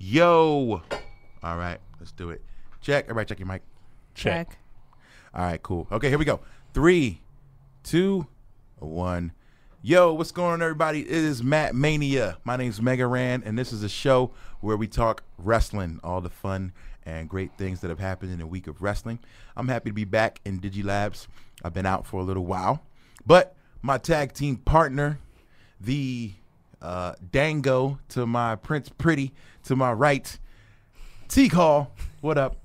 Yo. All right, let's do it. Check. Everybody check your mic. Check. All right, cool. Okay, here we go. 3, 2, 1. Yo, what's going on, everybody? It is Matt Mania. My name's Mega Ran, and this is a show where we talk wrestling, all the fun and great things that have happened in a week of wrestling. I'm happy to be back in Digilabs. I've been out for a little while, but my tag team partner, the Dango to my Prince Pretty to my right, T-Call. What up?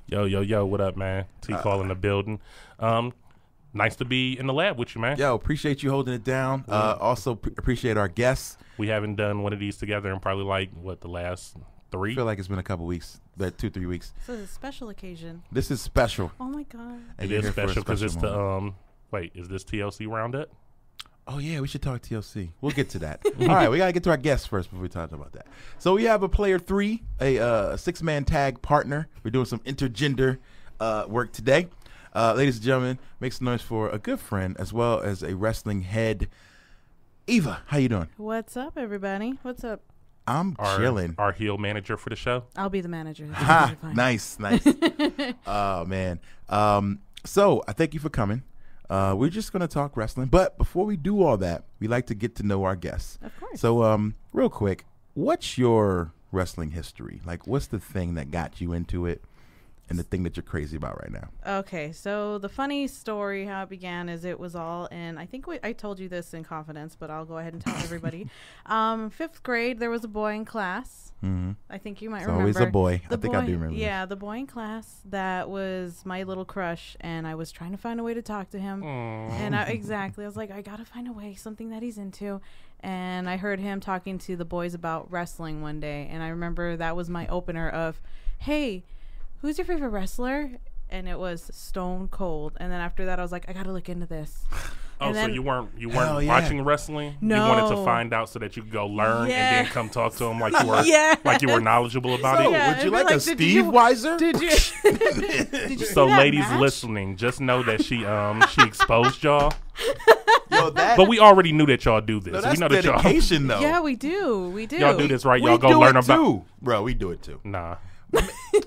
Yo, what up, man? T-Call in the building. Nice to be in the lab with you, man. Yo, appreciate you holding it down. Also appreciate our guests. We haven't done one of these together in probably the last 3? I feel like it's been a couple weeks, 2-3 weeks. So it's a special occasion. This is special. Oh my God. And It you're is here for a special because it's moment. is this TLC roundup? Oh, yeah, we should talk TLC. We'll get to that. All right, we got to get to our guests first before we talk about that. So we have a player 3, a 6-man tag partner. We're doing some intergender work today. Ladies and gentlemen, make some noise for a good friend as well as a wrestling head, Eva. How you doing? What's up, everybody? What's up? I'm chilling. Our heel manager for the show. I'll be the manager. Ha, nice. Oh, man. So I thank you for coming. We're just going to talk wrestling. But before we do all that, we like to get to know our guests. Of course. So real quick, what's your wrestling history? Like, what's the thing that got you into it and the thing that you're crazy about right now? Okay, so the funny story, how it began, is it was all in, I think I told you this in confidence, but I'll go ahead and tell everybody. 5th grade, there was a boy in class. Mm-hmm. I think you might remember. Always a boy. I do remember. Yeah, the boy in class that was my little crush, and I was trying to find a way to talk to him. And I was like, I gotta find a way, something that he's into. And I heard him talking to the boys about wrestling one day, and I remember that was my opener of, hey, who's your favorite wrestler? And it was Stone Cold. And then after that, I was like, I gotta look into this. Oh, and so then, you weren't watching wrestling? No. You wanted to find out so that you could go learn and then come talk to him like you were like you were knowledgeable about So, it. Yeah, would you it'd like be a like, Steve Weiser? Did you? Did you So see that ladies match? listening, just know that she exposed y'all. Yo, that, But we already knew that y'all do this. no, that's We know that y'all dedication, though. Yeah, we do. We do. y'all do this right. We Y'all go do learn it about. too. Bro, we do it too. Nah.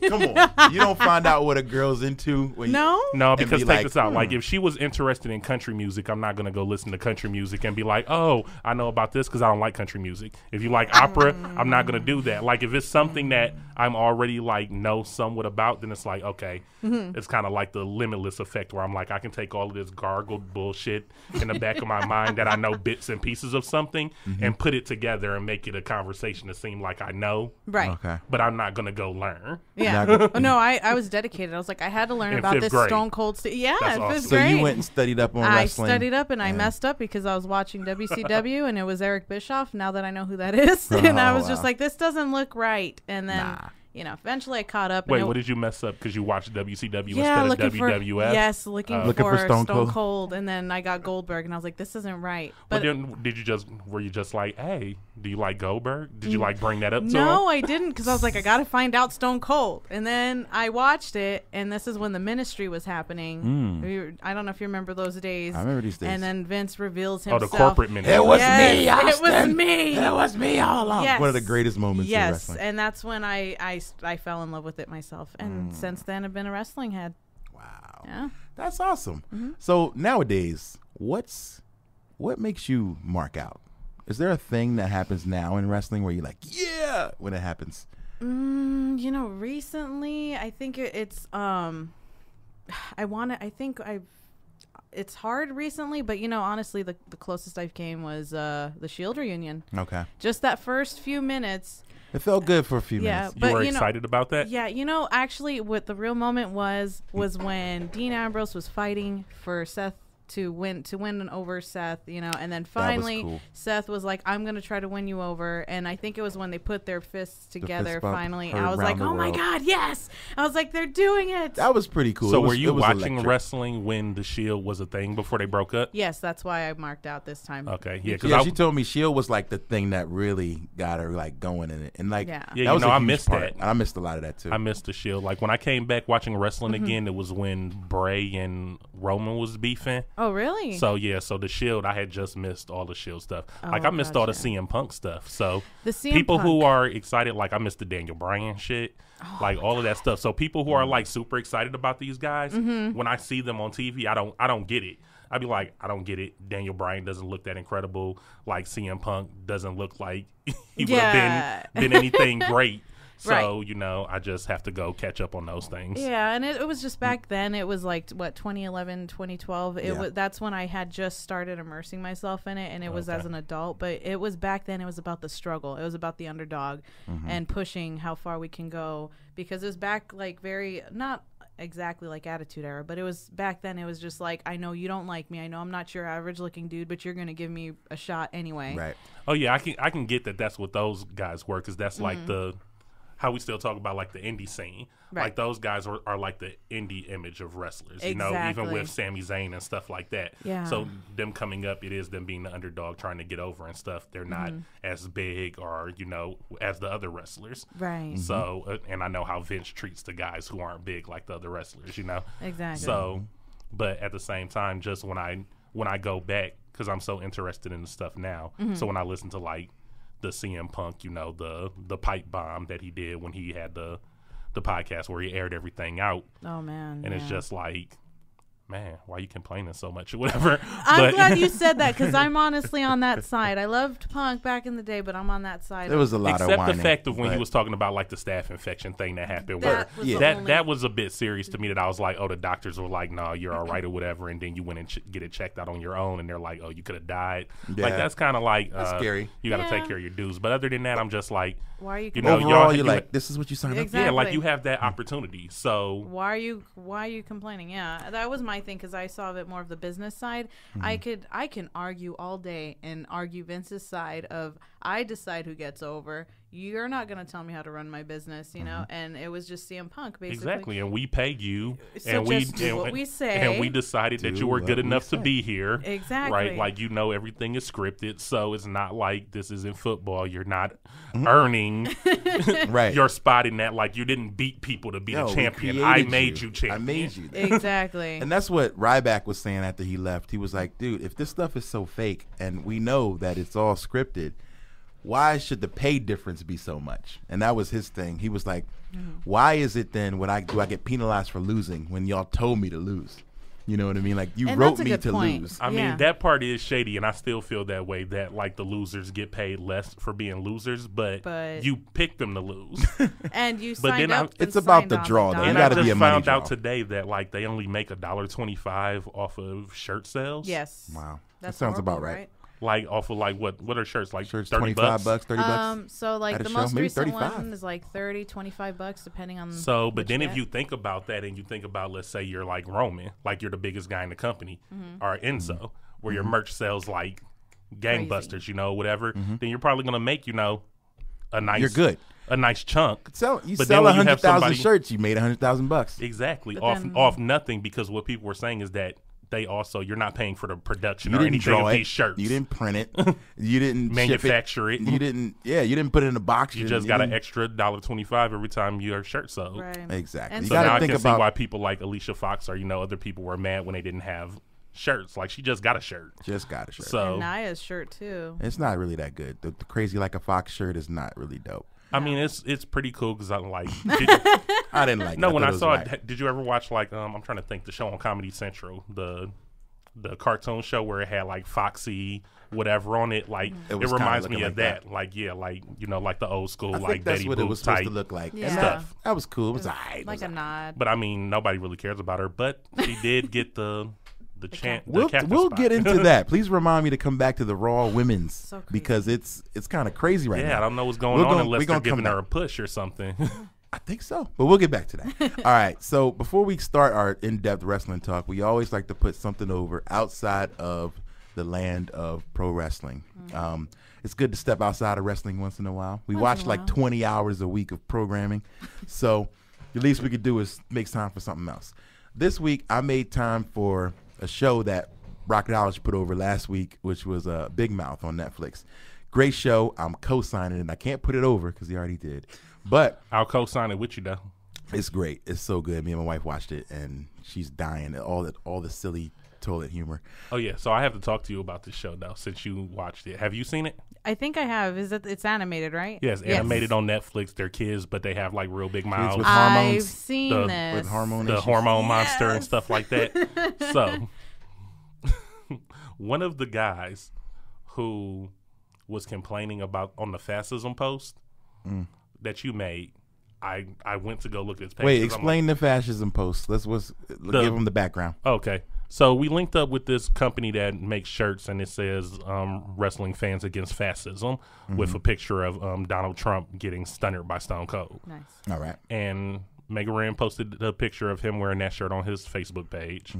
Come on. You don't find out what a girl's into when No? No, And because be take like, this out. Like, if she was interested in country music, I'm not going to go listen to country music and be like, oh, I know about this because I don't like country music. If you like opera, I'm not going to do that. Like, if it's something that I'm already, like, know somewhat about, then it's like, okay. It's kind of like the Limitless effect where I'm like, I can take all of this gargled bullshit in the back of my mind that I know bits and pieces of something and put it together and make it a conversation to seem like I know. Right. Okay. But I'm not going to go learn. Yeah. Oh, no, I was dedicated. I was like, I had to learn In about 5th this grade. Stone Cold. Yeah, That's in awesome. 5th So grade. you went and studied up on I wrestling. studied up and I messed up because I was watching WCW and it was Eric Bischoff. Now that I know who that is, and I was just like, this doesn't look right. And then, eventually I caught up. Wait, and what did you mess up because you watched WCW yeah, instead looking of WWF? looking for Stone Stone Cold. Cold, and then I got Goldberg, and I was like, this isn't right. But But then were you just like, hey, do you like Goldberg? Did you like bring that up to him? no, I didn't, because I was like, I got to find out Stone Cold. And then I watched it, and this is when the Ministry was happening. I don't know if you remember those days. I remember these days. And then Vince reveals Oh, himself. the corporate ministry. It was Yes, me, Austin. it was me. It was me all along. Yes. One of the greatest moments in Yes, wrestling. and that's when I fell in love with it myself. And since then, I've been a wrestling head. Wow. Yeah. That's awesome. So nowadays, what makes you mark out? Is there a thing that happens now in wrestling where you're like, yeah, when it happens? Recently, I think it's it's hard recently, but honestly, the closest I came was the Shield reunion. Okay. Just that first few minutes. It felt good for a few Yeah, minutes. You but were excited about that? Yeah, actually, what the real moment was when Dean Ambrose was fighting for Seth to win over Seth, and then finally cool. Seth was like, I'm going to try to win you over. And I think it was when they put their fists together fist bump finally. heard I was like, around the oh my world. God, yes. I was like, they're doing it. That was pretty cool. So It was- were you it was watching electric. wrestling when the Shield was a thing before they broke up? Yes, that's why I marked out this time. Okay, yeah, because Yeah, she told me Shield was like the thing that really got her like going in it, and like Yeah. Yeah, that you was know, a I huge missed part. that. And I missed a lot of that too. I missed the Shield. Like when I came back watching wrestling again, it was when Bray and Roman was beefing. Oh, really? So yeah, so the Shield, I had just missed all the Shield stuff. Like I missed all the CM Punk stuff. So the CM people Punk. who are excited, like I missed the Daniel Bryan shit, like all of that stuff. So people who are like super excited about these guys, when I see them on TV, I don't get it. I'd be like, I don't get it. Daniel Bryan doesn't look that incredible. Like CM Punk doesn't look like he would have been anything great. So, you know, I just have to go catch up on those things. Yeah, and it was just back then. It was like, what, 2011, 2012? That's when I had just started immersing myself in it, and it was as an adult. But it was back then, it was about the struggle. It was about the underdog and pushing how far we can go. Because it was back, like, very, not exactly like Attitude Era, but it was back then, it was just like, I know you don't like me. I know I'm not your average-looking dude, but you're going to give me a shot anyway. Right. Oh, yeah, I can get that that's what those guys were, because that's like how we still talk about like the indie scene. Right. Like those guys are like the indie image of wrestlers, you know, even with Sami Zayn and stuff like that. Yeah. So them coming up, it is them being the underdog trying to get over and stuff. They're not as big or, you know, as the other wrestlers. Right. So, and I know how Vince treats the guys who aren't big like the other wrestlers, you know. Exactly. So, but at the same time, just when I go back, because I'm so interested in the stuff now, so when I listen to like the CM Punk, you know, the pipe bomb that he did when he had the podcast where he aired everything out. Oh, man. And it's just like, man, why are you complaining so much or whatever? I'm glad you said that, because I'm honestly on that side. I loved Punk back in the day, but I'm on that side. There was a lot of whining. Except the fact of when he was talking about like the staph infection thing that happened, that was a bit serious to me, that I was like, oh, the doctors were like, no, you're all right or whatever, and then you went and get it checked out on your own, and they're like, oh, you could have died. Yeah. Like that's kind of like that's scary. You got to take care of your dues. But other than that, I'm just like, why are you? Overall, you're like, this is what you signed up for. Yeah, like you have that opportunity. So why are you complaining? Yeah, that was my thing, because I saw a bit more of the business side. I can argue all day and argue Vince's side of, I decide who gets over. You're not going to tell me how to run my business, you know. And it was just CM Punk, basically. Exactly, and we pay you, so and just do what we say, and we decided that you were good enough to be here. Exactly, right? Like, you know, everything is scripted, so it's not like this is in football. You're not earning your spot in that. Like, you didn't beat people to be the champion. I made you champion. I made you. Exactly. And that's what Ryback was saying after he left. He was like, dude, if this stuff is so fake and we know that it's all scripted, why should the pay difference be so much? And that was his thing. He was like, why is it then when I get penalized for losing when y'all told me to lose? You know what I mean? Like, you wrote me to lose. I mean, that part is shady, and I still feel that way, that like the losers get paid less for being losers, but you picked them to lose. And you signed up. It's about the draw, though. You got to be a money draw. I found out today that like they only make $1.25 off of shirt sales. Yes. Wow. That sounds about right. Like off of like what are shirts, like shirts, $30? $25, $30. So like the most recent one is like $30-$25 depending on. So, but then if you think about that and you think about, let's say you're like Roman, like you're the biggest guy in the company, or Enzo, where your merch sells like gangbusters, you know, whatever, then you're probably gonna make, you know, a nice chunk. You sell 100,000 shirts, you made $100,000. Exactly, off nothing, because what people were saying is that you're not paying for the production or anything of these shirts. You didn't print it. You didn't manufacture it. You didn't put it in a box. You just got an extra $1.25 every time your shirt sold. Right. Exactly. And so now I can see why people like Alicia Fox or, you know, other people were mad when they didn't have shirts. Like, she just got a shirt. So and Naya's shirt too. It's not really that good. The Crazy Like a Fox shirt is not really dope. I mean, it's pretty cool because I like. I didn't like. No, when I saw it, did you ever watch like I'm trying to think, the show on Comedy Central, the cartoon show where it had like Foxy whatever on it? Like it reminds me of that. Like like you know, like the old school like that's Betty what Boop it was type supposed to look like. Yeah. Stuff. That was cool. It was alright. Like a nod. But I mean, nobody really cares about her. But she did get the chant. We'll get into that. Please remind me to come back to the Raw Women's because it's kind of crazy right now. Yeah, I don't know what's going on unless they're giving her a push or something. I think so, but we'll get back to that. All right, so before we start our in-depth wrestling talk, we always like to put something over outside of the land of pro wrestling. It's good to step outside of wrestling once in a while. We watch like 20 hours a week of programming, so the least we could do is make time for something else. This week, I made time for a show that Rocketology put over last week, which was Big Mouth on Netflix. Great show. I'm co-signing it. I can't put it over because he already did. But I'll co-sign it with you, though. It's great. It's so good. Me and my wife watched it, and she's dying. All the silly toilet humor. Oh yeah, so I have to talk to you about this show now since you watched it. Have you seen it? I think I have. It's animated, right? Yes, animated on Netflix. They're kids, but they have like real big mouths. with I've hormones. seen this. With hormone The issues. hormone monster and stuff like that. So, one of the guys who was complaining about on the fascism post that you made, I went to go look at his page. Wait, explain the fascism post. Give them the background. Okay. So we linked up with this company that makes shirts, and it says Wrestling Fans Against Fascism with a picture of Donald Trump getting stunned by Stone Cold. Nice. All right. And Mega Ran posted a picture of him wearing that shirt on his Facebook page,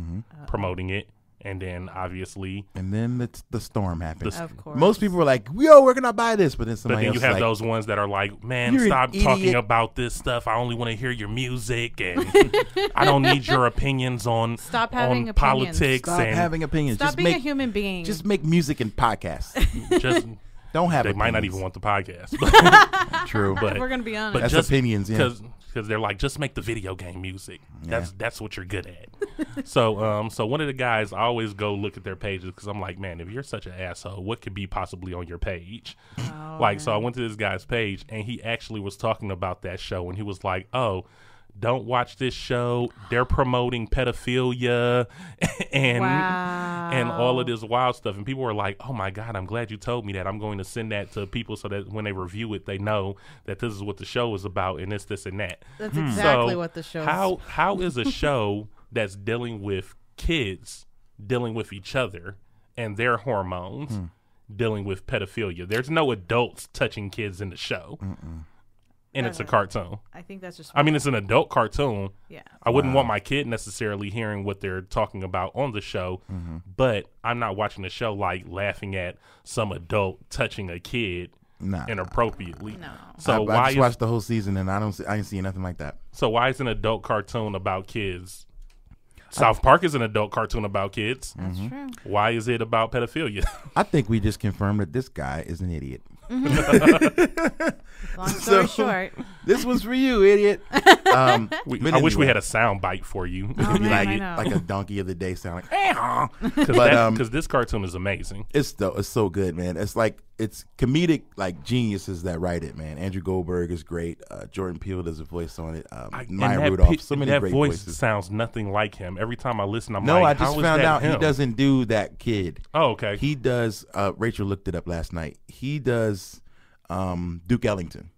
promoting it. And then obviously, And then the storm happened. Of course. Most people were like, "Yo, we're gonna buy this," but then but somebody then else you have like, those ones that are like, man, "You're an stop talking idiot." about this stuff. I only want to hear your music, and I don't need your opinions on Stop having on opinions. politics Stop and having opinions. Stop just being make a human being. just make music and podcasts. just Don't have. they might not opinions. even want the podcast. But True, but- We're gonna be honest. but that's just opinions. Yeah. because they're like, just make the video game music. That's what you're good at. So one of the guys, I always go look at their pages because I'm like, man, if you're such an asshole, what could be possibly on your page? So I went to this guy's page, and he actually was talking about that show, and he was like, oh, don't watch this show. They're promoting pedophilia and all of this wild stuff. And people were like, oh my God, I'm glad you told me that. I'm going to send that to people so that when they review it, they know that this is what the show is about and this, and that. That's exactly So what the show is. How is a show that's dealing with kids dealing with each other and their hormones dealing with pedophilia? There's no adults touching kids in the show. And it's a cartoon. I think that's just. I mean, it's an adult cartoon. Yeah. I wouldn't want my kid necessarily hearing what they're talking about on the show, but I'm not watching the show like laughing at some adult touching a kid Nah. inappropriately. No. So I just watched the whole season, and I ain't see nothing like that. So why is an adult cartoon about kids? South Park is an adult cartoon about kids. That's true. Why is it about pedophilia? I think we just confirmed that this guy is an idiot. Long story short. This was for you, idiot. I wish we anyway. had a sound bite for you. Oh, man, like I know. like a donkey of the day sound like Because this cartoon is amazing. it's so good, man. It's like it's comedic like geniuses that write it, man. Andrew Goldberg is great. Jordan Peele does a voice on it. Maya Rudolph, so many that great voice voices. sounds nothing like him. Every time I listen, I'm No, like, I just how is found that out him? he doesn't do that kid. Oh, okay. He does. Rachel looked it up last night. He does Duke Ellington.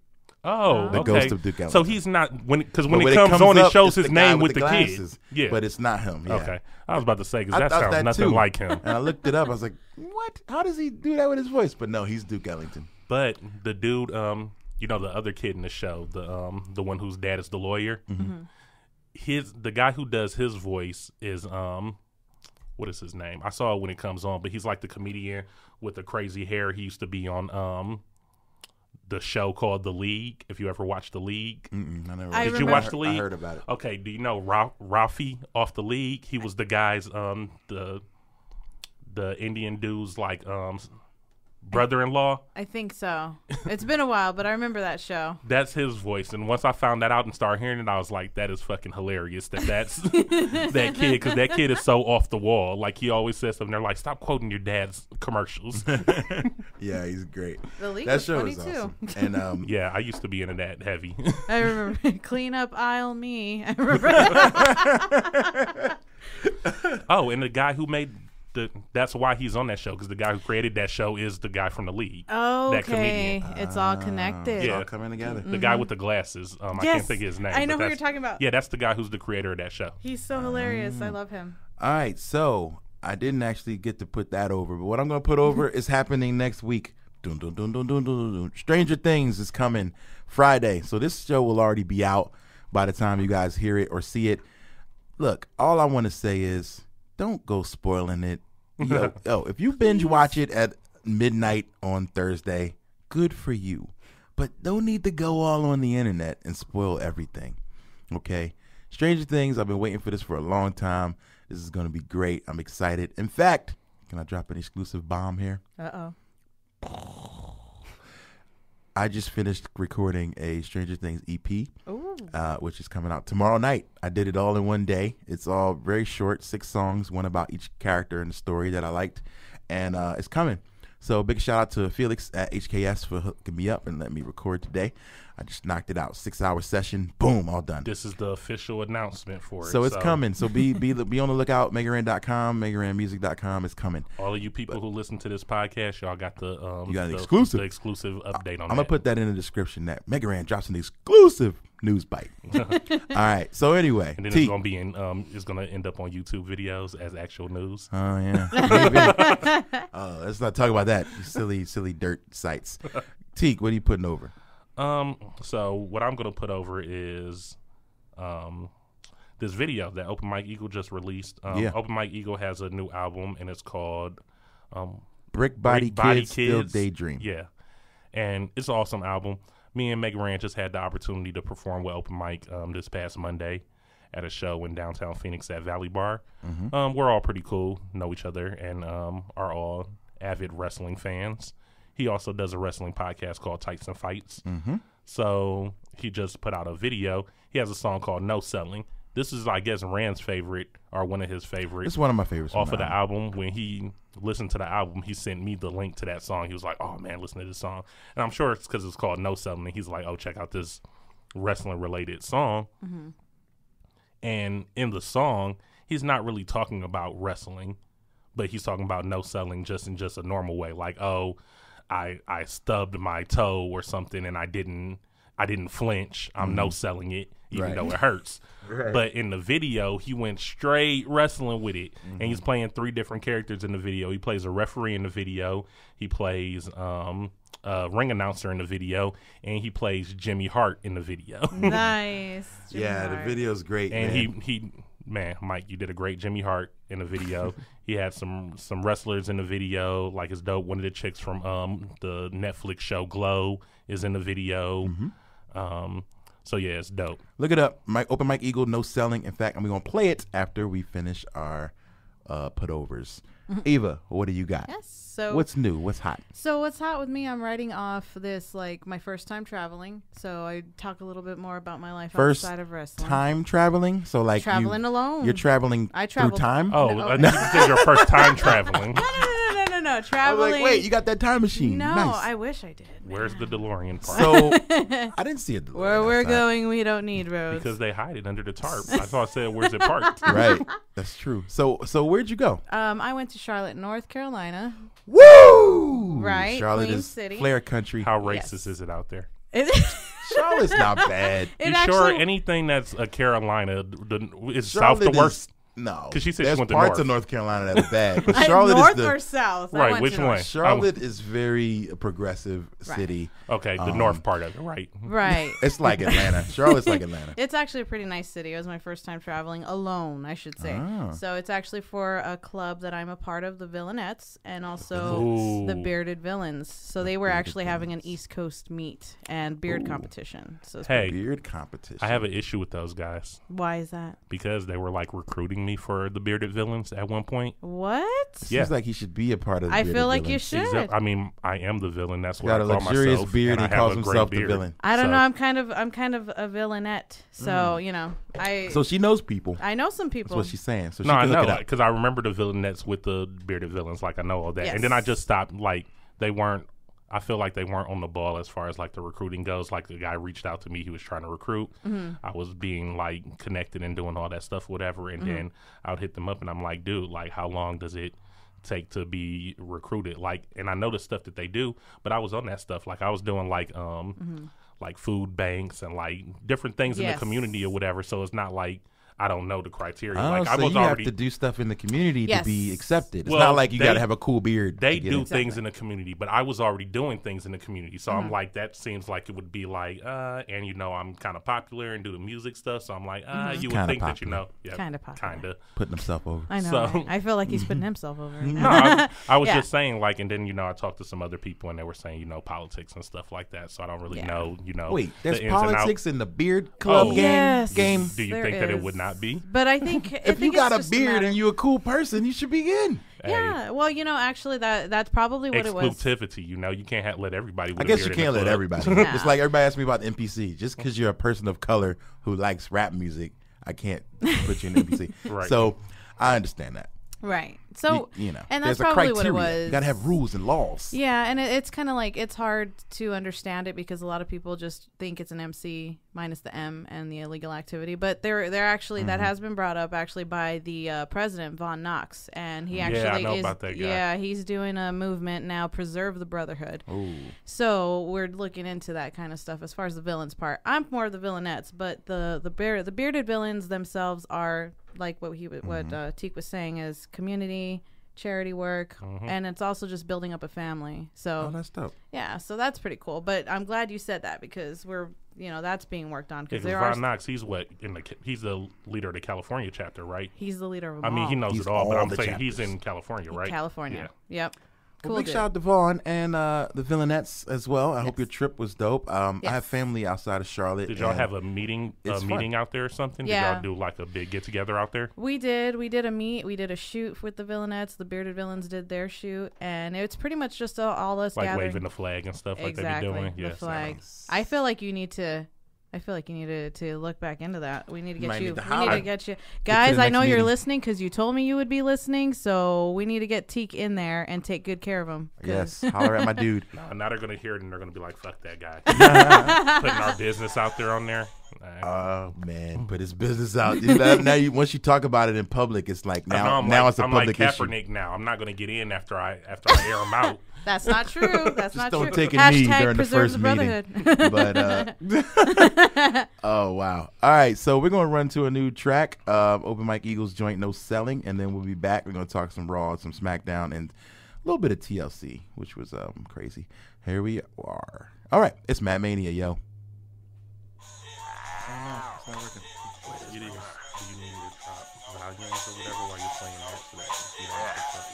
Oh, The okay. ghost of Duke Ellington. So he's not when But it comes on, it up, shows it's his the guy name with the kid. glasses, Yeah, but it's not him. Yeah. okay. I was about to say because I that thought sounds that nothing too. like him. And I looked it up. I was like, what? How does he do that with his voice? But no, he's Duke Ellington. But the dude, the other kid in the show, the one whose dad is the lawyer, the guy who does his voice is what is his name? I saw it when it comes on, but he's like the comedian with the crazy hair. He used to be on the show called The League. If you ever watched The League, Did you watch The League? I heard about it. Okay, do you know Ralphie off The League? He was the guy's the Indian dude's like brother-in-law. I think so. It's been a while, but I remember that show. That's his voice, and once I found that out and started hearing it, I was like, that is fucking hilarious. That's that kid, because that kid is so off the wall. Like he always says something. They're like, stop quoting your dad's commercials. Yeah, he's great. The League That was show funny is too. awesome. And Yeah, I used to be into that heavy. I remember clean up aisle me. I remember. Oh, and the guy who made that's why he's on that show, because the guy who created that show is the guy from The League. Oh, that okay. comedian. It's all connected. it's all coming together. The guy with the glasses. I can't think of his name. I know but who you're that's- talking about. Yeah, that's the guy who's the creator of that show. He's so hilarious. I love him. All right, so I didn't actually get to put that over, but what I'm going to put over is happening next week. Dun, dun, dun, dun, dun, dun, dun. Stranger Things is coming Friday, so this show will already be out by the time you guys hear it or see it. Look, all I want to say is don't go spoiling it. Yo, if you binge watch it at midnight on Thursday, good for you. But no need to go all on the internet and spoil everything. Okay? Stranger Things, I've been waiting for this for a long time. This is going to be great. I'm excited. In fact, can I drop an exclusive bomb here? Uh-oh. I just finished recording a Stranger Things EP. Ooh. which is coming out tomorrow night. I did it all in one day. It's all very short, 6 songs, one about each character in the story that I liked, and it's coming. So big shout out to Felix at HKS for hooking me up and letting me record today. I just knocked it out, 6-hour session, boom, all done. This is the official announcement for it. So it's coming. So be on the lookout. Megaran.com, megaranmusic.com. It's coming. All of you people who listen to this podcast, y'all got the you got an exclusive. The exclusive update on that. I'm gonna put that in the description. That Megaran drops an exclusive news bite. All right. So anyway, and then it's gonna be in. It's gonna end up on YouTube videos as actual news. Oh yeah. Let's not talk about that. You silly dirt sites. Teak, what are you putting over? So what I'm gonna put over is this video that Open Mike Eagle just released. Open Mike Eagle has a new album and it's called Brick Body Kids Still Daydream. Yeah, and it's an awesome album. Me and Megaran just had the opportunity to perform with Open Mike this past Monday at a show in downtown Phoenix at Valley Bar. Mm-hmm. We're all pretty cool, know each other, and are all avid wrestling fans. He also does a wrestling podcast called Tights and Fights. Mm-hmm. So he just put out a video. He has a song called No Selling. This is, I guess, Rand's favorite or one of his favorites. It's one of my favorites. Off of the album. When he listened to the album, he sent me the link to that song. He was like, oh, man, listen to this song. And I'm sure it's because it's called No Selling. And he's like, oh, check out this wrestling-related song. Mm-hmm. And in the song, he's not really talking about wrestling, but he's talking about no selling just in just a normal way. Like, oh, I stubbed my toe or something and I didn't flinch. I'm no selling it, even though it hurts. Right. But in the video, he went straight wrestling with it. Mm-hmm. And he's playing 3 different characters in the video. He plays a referee in the video. He plays a ring announcer in the video. And he plays Jimmy Hart in the video. Nice. Jimmy Hart. The video's great. And man. Mike, you did a great Jimmy Hart in the video. He had some wrestlers in the video, like his dope. One of the chicks from the Netflix show Glow is in the video. Mm-hmm. So yeah, it's dope. Look it up. Open Mike Eagle, No Selling. In fact, I'm going to play it after we finish our putovers. Mm-hmm. Eva, what do you got? Yes. So what's new? What's hot? So what's hot with me? I'm writing off this my first time traveling. So I talk a little bit more about my life outside of wrestling. Time traveling. So traveling alone. You're traveling through time. Oh, this is your first time traveling. No, traveling. I was like, wait, you got that time machine? No, nice. I wish I did. Where's the DeLorean part? So I didn't see a DeLorean. Where we're going, we don't need roads because they hide it under the tarp. I thought I said, "Where's it parked?" Right, that's true. So where'd you go? I went to Charlotte, North Carolina. Woo! Right, Charlotte Queen is City. Flair country. How racist is it out there? Charlotte's not bad. You sure anything that's a Carolina is Charlotte south the worst? No, because she said there's she went to parts north. of North Carolina that are bad. But Charlotte north is or south? Right, which one? Charlotte is very progressive city. Okay, the north part of it, right? Right. It's like Atlanta. Charlotte's like Atlanta. It's actually a pretty nice city. It was my first time traveling alone, I should say. Oh. So it's actually for a club that I'm a part of, the Villainettes, and also the Bearded Villains. So they were actually having an East Coast meet and beard competition. So it's beard competition. I have an issue with those guys. Why is that? Because they were recruiting me for the Bearded Villains at one point. What? Yeah. Seems like he should be a part of the Bearded I feel like Villains. you should. I mean, I am the villain. That's what got I call myself. Got a luxurious beard and he calls himself the villain. I don't know. I'm kind of a villainette. So, So she knows people. I know some people. That's what she's saying. So no, I know. Because I remember the Villainettes with the Bearded Villains. I know all that. Yes. And then I just stopped. They weren't. I feel like they weren't on the ball as far as the recruiting goes. The guy reached out to me, he was trying to recruit. Mm-hmm. I was being connected and doing all that stuff, whatever. And then I would hit them up and I'm like, dude, how long does it take to be recruited? And I know the stuff that they do, but I was on that stuff. I was doing food banks and different things in the community or whatever. So it's not I don't know the criteria. I was you have to do stuff in the community to be accepted. It's not like you got to have a cool beard. They do things in the community, but I was already doing things in the community. So I'm that seems like it would be and I'm kind of popular and do the music stuff. So I'm you would think popular. That kind of popular. Kind of. Putting himself over. I know. So, I feel like he's putting himself over. No, I was just saying and then, I talked to some other people and they were saying, politics and stuff like that. So I don't really know, Wait, there's politics in the beard club game? Do you think that it would not be? But I think if you got a beard and you're a cool person, you should be in. Yeah, well, actually, that's probably what it was. Exclusivity, you can't let everybody. I guess you can't let everybody. Nah. It's like everybody asks me about the NPC. Just because you're a person of color who likes rap music, I can't put you in the NPC. Right. So I understand that. Right. So, and that's there's a probably criteria. what it was. You got to have rules and laws. Yeah, and it's kind of like it's hard to understand it because a lot of people just think it's an MC minus the M and the illegal activity. But they're actually that has been brought up actually by the president Von Knox, and he actually I know about that guy. Yeah, he's doing a movement now, Preserve the Brotherhood. Ooh. So we're looking into that kind of stuff as far as the villains part. I'm more of the Villainettes, but the bearded villains themselves are like what Teak was saying is community charity work, and it's also just building up a family. So that's dope. Yeah, so that's pretty cool. But I'm glad you said that because we're that's being worked on because Von Knox, he's he's the leader of the California chapter, right? He's the leader of them I mean, all. he knows He's it all, but I'm the saying chapters. he's in California, right? California. Yeah. Yep. Well, Cool big dude. shout out to Vaughn and the Villainettes as well. I hope your trip was dope. I have family outside of Charlotte. Did y'all have a meeting out there or something? Yeah. Did y'all do like a big get together out there? We did a meet. We did a shoot with the Villainettes. The bearded villains did their shoot, and it's pretty much just all us Like gathering. waving the flag and stuff Exactly, like they be doing. the Yeah, flag. Nice. I feel like you need to look back into that. We need to get Might you. need to We holler. need to get you to guys. the I next know you're meeting. listening because you told me you would be listening. So we need to get Teak in there and take good care of him. Yes, holler at my dude. Now they're gonna hear it and they're gonna be like, "Fuck that guy," putting our business out there on there. Oh man, put his business out. Now, once you talk about it in public, it's like now it's a I'm public like issue. Kaepernick now. I'm not gonna get in after I air him out. That's not true. That's not don't true. take a knee Hashtag during the preserve first the meeting. brotherhood. Oh wow! All right, so we're gonna run to a new track, Open Mike Eagles joint, No Selling, and then we'll be back. We're gonna talk some Raw, some SmackDown, and a little bit of TLC, which was crazy. Here we are. All right, it's Matt Mania, yo. It's not working. Do you need me to drop volumes or whatever while you're playing that so that you don't have to talk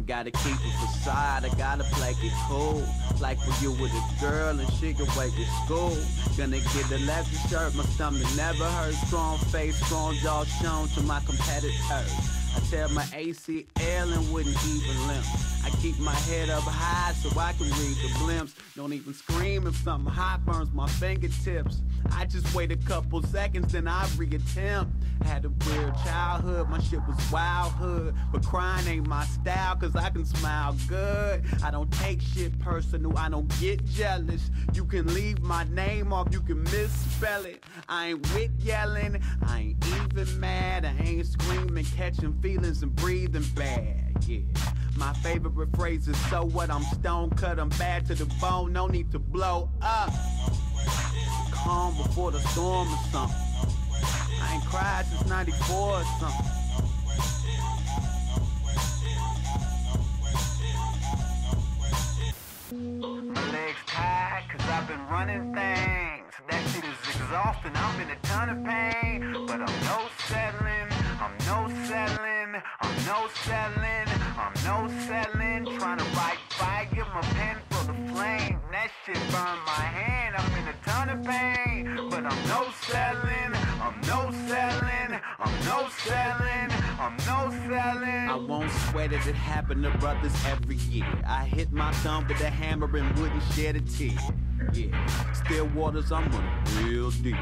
Gotta keep a facade, I gotta play it cool. Like when you with a girl and she can wait to school. Gonna get a leather shirt, my stomach never hurt. Strong face, strong jaw shown to my competitors. I tear my ACL and wouldn't even limp. I keep my head up high so I can read the blimps. Don't even scream if something hot burns my fingertips. I just wait a couple seconds, then I reattempt. Had a weird childhood, my shit was wild hood. But crying ain't my style, cause I can smile good. I don't take shit personal, I don't get jealous. You can leave my name off, you can misspell it. I ain't with yelling, I ain't even mad. I ain't screaming, catching feelings and breathing bad, yeah. My favorite phrase is, so what, I'm stone cut, I'm bad to the bone, no need to blow up. Calm before the storm or something. I ain't cried since 94 or something. My legs tired cause I've been running things. That shit is exhausting, I'm in a ton of pain. But I'm no settling, I'm no settling, I'm no settling, I'm no settling. Trying to write fire, my pen for the flame. That shit burned my hand, I'm in a ton of pain. But I'm no settling, I'm no settling, I'm no settling, I'm no settling. I won't sweat it, it happened to brothers every year. I hit my thumb with a hammer and wouldn't shed a tear. Yeah, still waters, I'm running real deep.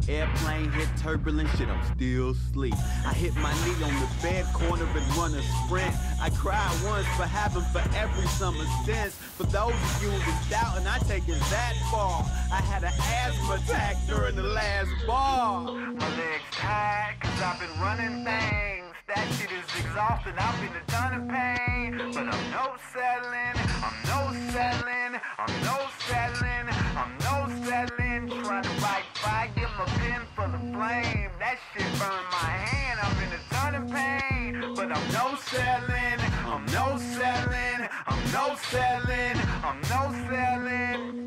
Airplane hit turbulent shit, I'm still asleep. I hit my knee on the bed corner and run a sprint. I cried once for having for every summer since. For those of you who's doubting, I take it that far. I had an asthma attack during the last bar. My legs tired cause I've been running things. That shit is exhausting, I've been a ton of pain. But I'm no settling, I'm no settling, I'm no settling, I'm no settling. Trying to write fire, my pen for the flame. That shit burned my hand, I'm in a ton of pain. But I'm no settling, I'm no settling, I'm no settling, I'm no settling.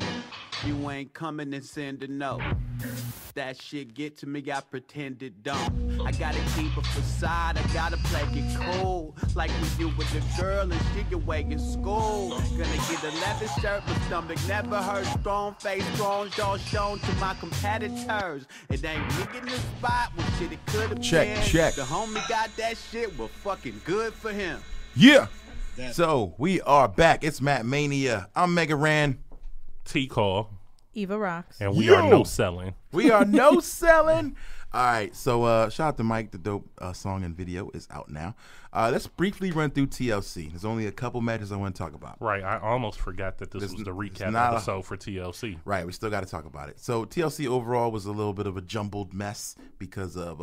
You you ain't coming and send a note. That shit get to me, I pretend it don't. I gotta keep a facade, I gotta play it cool. Like when you with the girl and she away in school. Gonna get a leather shirt, but stomach never hurt. Strong face, strong jaw shown to my competitors. It ain't me in the spot when shit it could've been. Check. The homie got that shit, well fucking good for him. Yeah. So we are back. It's Matt Mania. I'm Mega Ran. T-Call. Eva Rocks. And we are no selling. We are no selling. All right. So shout out to Mike. The dope song and video is out now. Let's briefly run through TLC. There's only a couple matches I want to talk about. Right. I almost forgot that this was the recap episode for TLC. Right. We still got to talk about it. So TLC overall was a little bit of a jumbled mess because of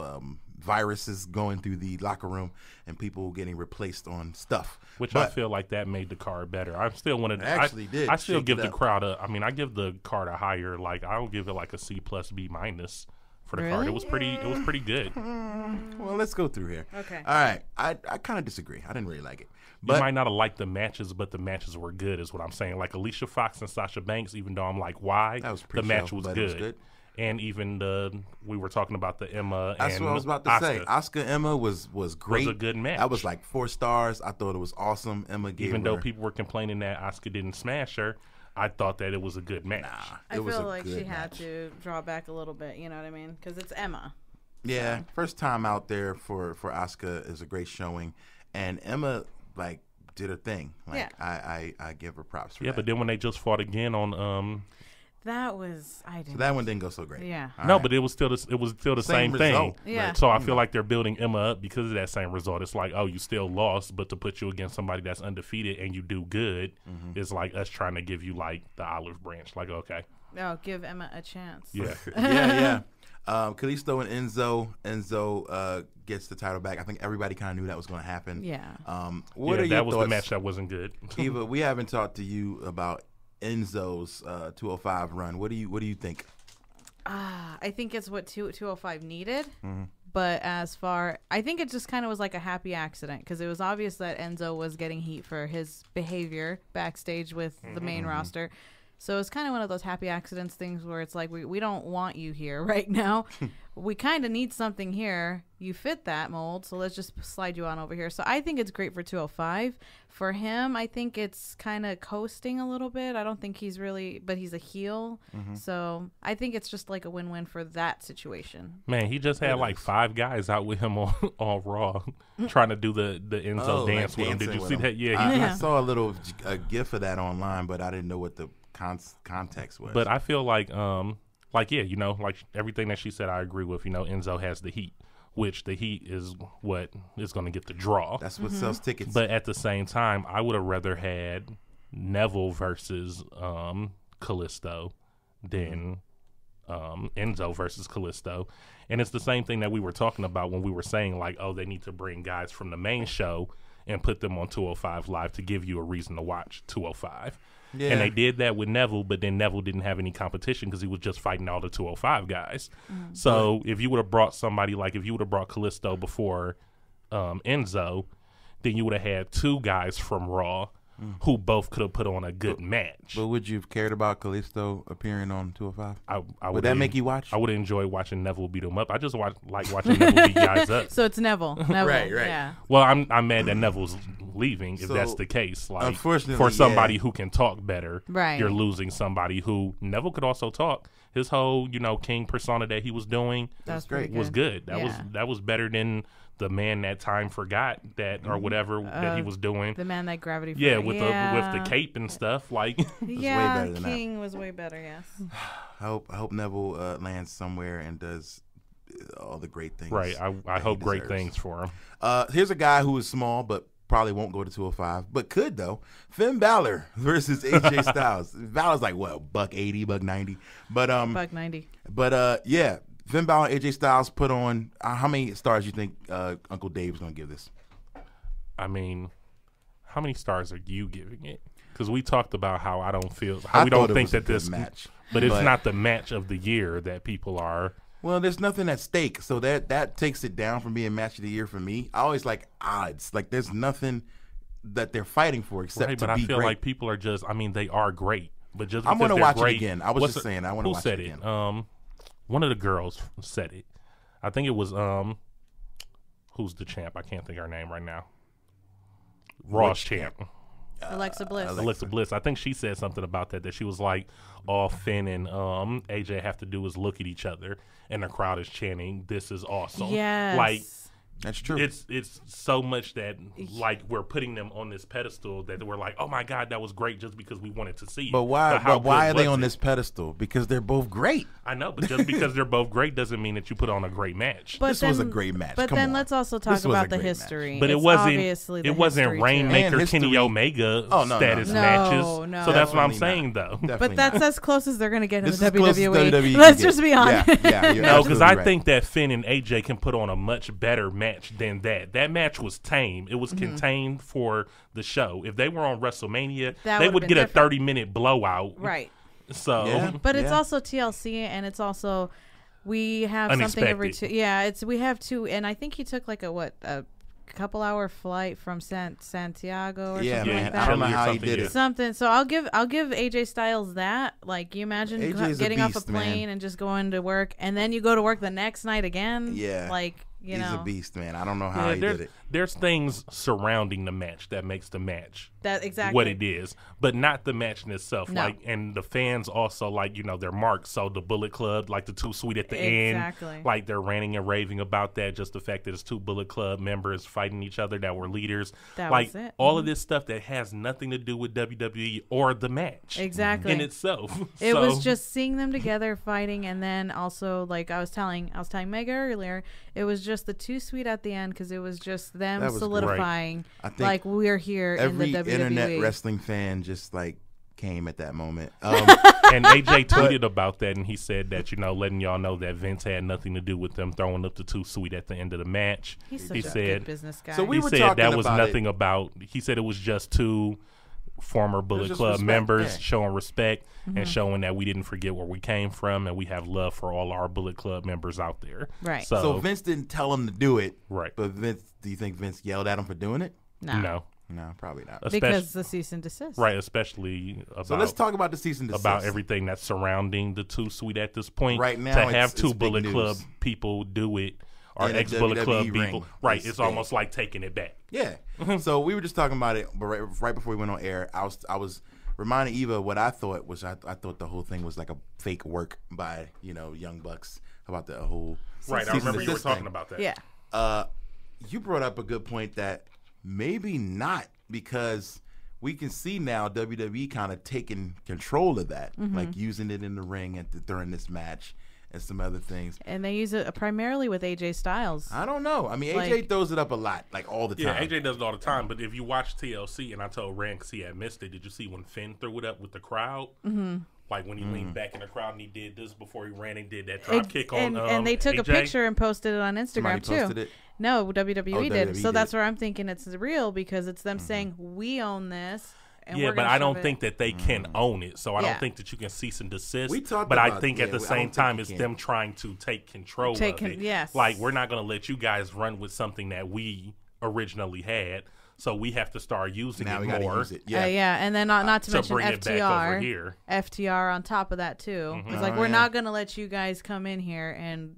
viruses going through the locker room and people getting replaced on stuff. Which I feel like that made the card better. I still wanted to. Actually did. I still give the crowd a. I mean, I give the card a higher. Like I don't give it like a C plus B minus for the card. It was pretty. It was pretty good. Well, let's go through here. Okay. All right. I kind of disagree. I didn't really like it. But You might not have liked the matches, but the matches were good, is what I'm saying. Like Alicia Fox and Sasha Banks, even though I'm like, why? That was the match was but good. it was good. And even we were talking about the Emma. That's and what I was about to say. Asuka Emma was great. Was a good match. That was like 4 stars. I thought it was awesome. Emma gave Even her, though people were complaining that Asuka didn't smash her, I thought that it was a good match. I it was feel a like good she had match. to draw back a little bit, you know what I mean? Because it's Emma. Yeah, first time out there for Asuka is a great showing, and Emma like did her thing. Like I give her props for that. Yeah, but then when they just fought again on That was I didn't. So that one didn't go so great. Yeah. All no, right. but it was still the same thing. result. Yeah. So I feel like they're building Emma up because of that same result. It's like, oh, you still lost, but to put you against somebody that's undefeated and you do good is like us trying to give you like the olive branch. Like, okay, Oh, give Emma a chance. yeah, yeah. Kalisto and Enzo gets the title back. I think everybody kind of knew that was going to happen. Yeah. What are your that was thoughts? the match that wasn't good. Eva, we haven't talked to you about Enzo's 205 run. What do you think? I think it's what 205 needed. Mm-hmm. But I think it just kind of was like a happy accident because it was obvious that Enzo was getting heat for his behavior backstage with the main roster. So it's kind of one of those happy accidents things where it's like, we don't want you here right now. We kind of need something here. You fit that mold, so let's just slide you on over here. So I think it's great for 205. For him, I think it's kind of coasting a little bit. I don't think he's really, but he's a heel. So I think it's just like a win-win for that situation. Man, he just had like 5 guys out with him on Raw trying to do the Enzo dance with him. Did you see that? Yeah, I saw a little gif of that online, but I didn't know what the context was. But I feel like you know, like everything that she said, I agree with. You know, Enzo has the heat, which the heat is what is going to get the draw. That's what sells tickets. But at the same time, I would have rather had Neville versus Kalisto than Enzo versus Kalisto. And it's the same thing that we were talking about when we were saying like, oh, they need to bring guys from the main show and put them on 205 Live to give you a reason to watch 205. Yeah. And they did that with Neville, but then Neville didn't have any competition because he was just fighting all the 205 guys. So if you would have brought somebody like if you would have brought Kalisto before Enzo, then you would have had 2 guys from Raw who both could have put on a good match. But would you have cared about Kalisto appearing on 205? I would that make you watch? I would enjoy watching Neville beat him up. I just like watching Neville beat guys up. So it's Neville. Right. Yeah. Well, I'm mad that Neville's leaving if So, that's the case. Like, unfortunately, for somebody who can talk better, Right. you're losing somebody who Neville could also talk. His whole, king persona that he was doing That's great. pretty was good. Yeah. That was better than the man that time forgot that or whatever that he was doing. The man that gravity. Yeah, forgot. with the cape and stuff. Like, Yeah, better than that. King was way better. Yes. I hope Neville lands somewhere and does all the great things. right. I hope he great deserves. things for him. Here's a guy who is small, but probably won't go to 205, but could though. Finn Balor versus AJ Styles. Balor's like what, $180, $190, but Buck 90. but yeah, Finn Balor and AJ Styles put on. How many stars you think Uncle Dave's gonna give this? I mean, how many stars are you giving it? Because we talked about how I don't feel, how we don't think that this match, but it's not the match of the year that people are. Well, there's nothing at stake, so that takes it down from being match of the year for me. I always like odds. Like there's nothing that they're fighting for except Right, to but be I feel great. like people are just. I mean, they are great. But just I'm because gonna they're watch great, it again. I was just saying, I want to who watch said it again. One of the girls said it. I think it was who's the champ? I can't think of her name right now. Raw's champ. Alexa Bliss. Alexa Bliss. I think she said something about that she was like, all Finn and AJ have to do is look at each other, and the crowd is chanting, "This is awesome." Yes. Like, That's true. it's so much that like we're putting them on this pedestal that we're like, oh my God, that was great just because we wanted to see it. But why? how But why good are they was on it? this pedestal? Because they're both great. I know, but just because they're both great doesn't mean that you put on a great match. But This was a great match. But Come then on. let's also talk This was a about the great match. history. But It's it wasn't. obviously the It wasn't history, too. Rainmaker, And Kenny history. Omega Oh, no, status no. matches. No. So that's what I'm Definitely saying, not. though. Definitely But that's not. as close as they're going to get in This the is close as WWE. WWE Let's can just get. be honest. Yeah, you're No, because absolutely I right. think that Finn and AJ can put on a much better match than that. That match was tame. It was contained for the show. If they were on WrestleMania, That they would've would been get a different. 30-minute blowout. Right. So Yeah. But it's Yeah. also TLC, and it's also we have something every Unexpected. two. Yeah, we have two, and I think he took like a couple-hour flight from Santiago or Yeah, something man. like I that. don't know Chile or how he something, did yeah. it. Something. So I'll give AJ Styles that. Like, you imagine AJ's a getting off a beast, man. plane and just going to work, and then you go to work the next night again. Yeah. Like, you He's know, a beast, man. I don't know how yeah, he did it. there's things surrounding the match that makes the match that exactly what it is, but not the match in itself. No. Like, and the fans also, like, you know, they're marked. So the Bullet Club, like the Too Sweet at the Exactly. end, like they're ranting and raving about that. Just the fact that it's two Bullet Club members fighting each other that were leaders. That like was it. all of this stuff that has nothing to do with WWE or the match Exactly. in itself. It So- was just seeing them together fighting, and then also, like I was telling Mega earlier, it was just the Too Sweet at the end because it was just them That was great. solidifying, I think like, we're here Every in the WWE. internet wrestling fan just like came at that moment. And AJ tweeted about that, and he said that, you know, letting y'all know that Vince had nothing to do with them throwing up the Too Sweet at the end of the match. He's such he a said, good business guy. So we he were said talking that was about nothing it. about. He said it was just two former Bullet just Club respect, members yeah. showing respect Mm-hmm. and showing that we didn't forget where we came from, and we have love for all our Bullet Club members out there. Right. So Vince didn't tell him to do it. Right. But Vince, do you think Vince yelled at him for doing it? no, No, Probably not. because the cease and desist. right, especially about So let's talk about the season about everything that's surrounding the Too Sweet at this point. Right now, to it's- have it's two big Bullet news. Club people do it, or In a ex-Bullet Club WWE ring. people, right? It's It's big. almost like taking it back. Yeah. So we were just talking about it, but right before we went on air, I was reminding Eva what I thought was I thought the whole thing was like a fake work by Young Bucks about the whole Right, I cease and remember you were desist talking thing. about that. Yeah. You brought up a good point that maybe not, because we can see now WWE kind of taking control of that, like using it in the ring during this match and some other things. And they use it primarily with AJ Styles. I don't know. I mean, AJ Like- throws it up a lot, like all the Yeah, time. AJ does it all the time. But if you watch TLC, and I told Rand because he had missed it, did you see when Finn threw it up with the crowd? Mm-hmm. Like when he leaned back in the crowd and he did this before he ran and did that drop kick on and they took a AJ? picture and posted it on Instagram Somebody too. posted it? No, WWE did. WWE So did that's it. where I'm thinking it's real, because it's them saying we own this. And Yeah, we're but gonna I shove don't it. think that they can own it. So I Yeah. don't think that you can cease and desist. We talked but I about- think yeah, at the I don't same think time you it's can. them trying to take control of it. Yes. Like, we're not going to let you guys run with something that we originally had. So we have to start using Now it we got to more. use it. Yeah. And then not to to mention bring it back over here. FTR on top of that too. It's like, Oh, we're yeah. not going to let you guys come in here and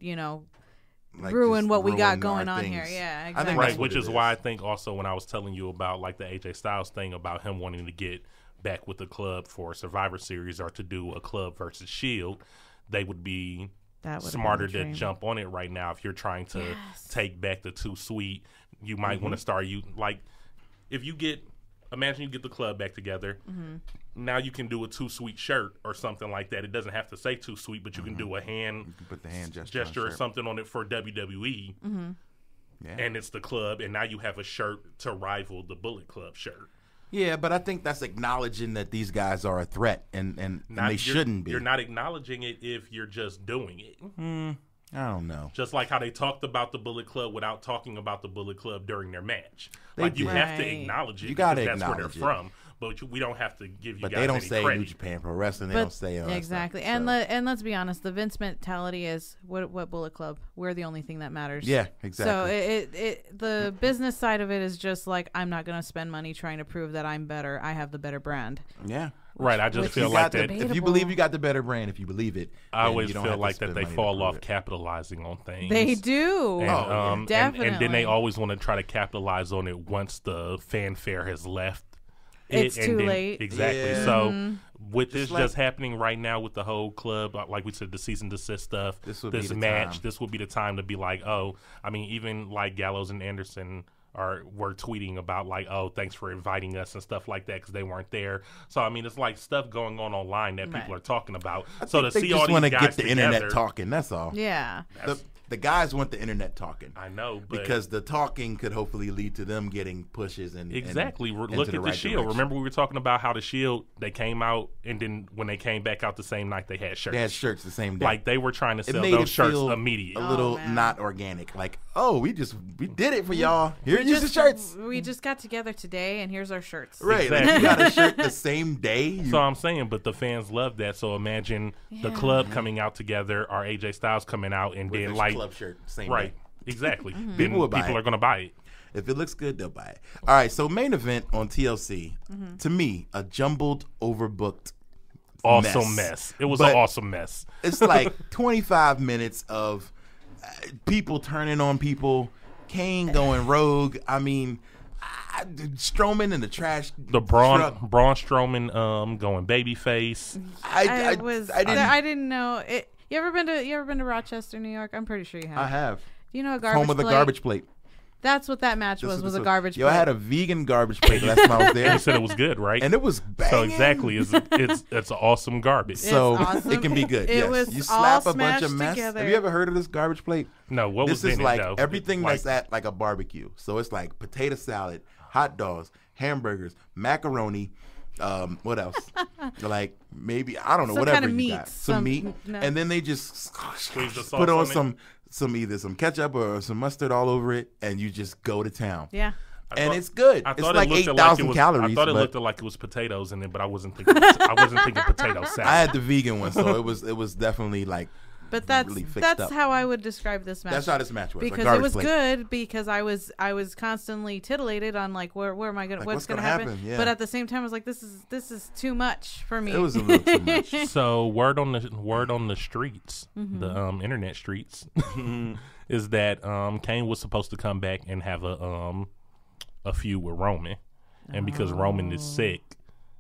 Like, ruin just what we got ruin going our on here. things. Yeah, I think exactly. that's Right, what which it is why I think also when I was telling you about like the AJ Styles thing about him wanting to get back with the club for Survivor Series or to do a club versus Shield, they would be That would've smarter been the to dream. jump on it right now. If you're trying to Yes. take back the Too Sweet, you might Mm-hmm. want to start if you get. Imagine you get the club back together. Mm-hmm. Now you can do a Too Sweet shirt or something like that. It doesn't have to say Too Sweet, but you can do a hand You can put the hand gesture on gesture or shirt. something on it for WWE. Yeah. And it's the club, and now you have a shirt to rival the Bullet Club shirt. Yeah, but I think that's acknowledging that these guys are a threat, and they You're- shouldn't be. You're not acknowledging it if you're just doing it. I don't know. Just like how they talked about the Bullet Club without talking about the Bullet Club during their match. They Like, you did. have to Right. acknowledge it You gotta because that's where they're acknowledge it. from. But we don't have to give you But guys they don't any say credit. New Japan Pro Wrestling. They don't say all that exactly. stuff, And so. and let's be honest, the Vince mentality is what Bullet Club. We're the only thing that matters. Yeah, exactly. So the business side of it is just like, I'm not going to spend money trying to prove that I'm better. I have the better brand. Yeah. Right, I just Which feel is like got that. the If you believe you got the better brand, if you believe it, I then always you don't feel have to like that spend they money to fall prove off it. capitalizing on things. They do. And, and then Definitely. they always want to try to capitalize on it once the fanfare has left. It's and too then- late. Exactly. Yeah. So with this like- just happening right now with the whole club, like we said, the cease and desist stuff, This would be this the match, time. this would be the time to be like, oh, I mean, even like Gallows and Anderson were tweeting about like, oh, thanks for inviting us and stuff like that because they weren't there. So I mean, it's like stuff going on online that people Right. are talking about. So to They see all just these want to guys get the together, internet talking. That's all. Yeah. The guys want the internet talking. I know, but Because the talking could hopefully lead to them getting pushes and exactly. and Look into at the right Shield. direction. Remember we were talking about how the Shield, they came out and then when they came back out the same night they had shirts. They had shirts the same day. Like they were trying to it sell made those it shirts feel immediately. a little man. not organic. Like, oh, we did it for y'all. Here, We use the just- shirts. We just got together today, and here's our shirts. Right, like, Exactly. you got a shirt the same day. You- So I'm saying, but the fans love that. So imagine the club coming out together, or AJ Styles coming out, and with then a like club shirt same right, day. exactly. Then People will buy people it. are going to buy it. If it looks good, they'll buy it. All right, so main event on TLC. To me, a jumbled, overbooked Awesome mess. It was But- an awesome mess. It's like 25 minutes of people turning on people, Kane going rogue. I mean, Strowman in the trash. The Braun truck. Strowman going babyface. I I didn't know it. You ever been to Rochester, New York? I'm pretty sure you have. I have. Do you know a garbage Home of the plate? garbage plate. That's what that match This was is a garbage Yo, plate. I had a vegan garbage plate last time I was there. You said it was good, right? And it was banging. so exactly, it's awesome garbage. So awesome. it can be good. It yes. was You all slap a bunch smashed of mess. together. Have you ever heard of this garbage plate? No, what This was is in like it though? everything Like, that's at like a barbecue. So it's like potato salad, hot dogs, hamburgers, macaroni. What else? Like maybe I don't know. Some Whatever kind of you meat. got. Some meat, No. and then they just Squeeze the sauce put on on it? some either some ketchup or some mustard all over it, and you just go to town. Yeah. And thought- it's good. I It's thought like it looked 8,000 it calories. I thought it but looked like it was potatoes in it, but I wasn't thinking potato salad. I had the vegan one, so it was definitely like But that's really fixed that's up. how I would describe this match. That's how this match was. a because it garbage was plate. good because I was constantly titillated on like where am I gonna Like, what's what's gonna gonna happen? happen? Yeah. But at the same time I was like this is too much for me. It was a little too much. So word on the streets, Mm-hmm. the internet streets, is that Kane was supposed to come back and have a feud with Roman, and because Roman is sick,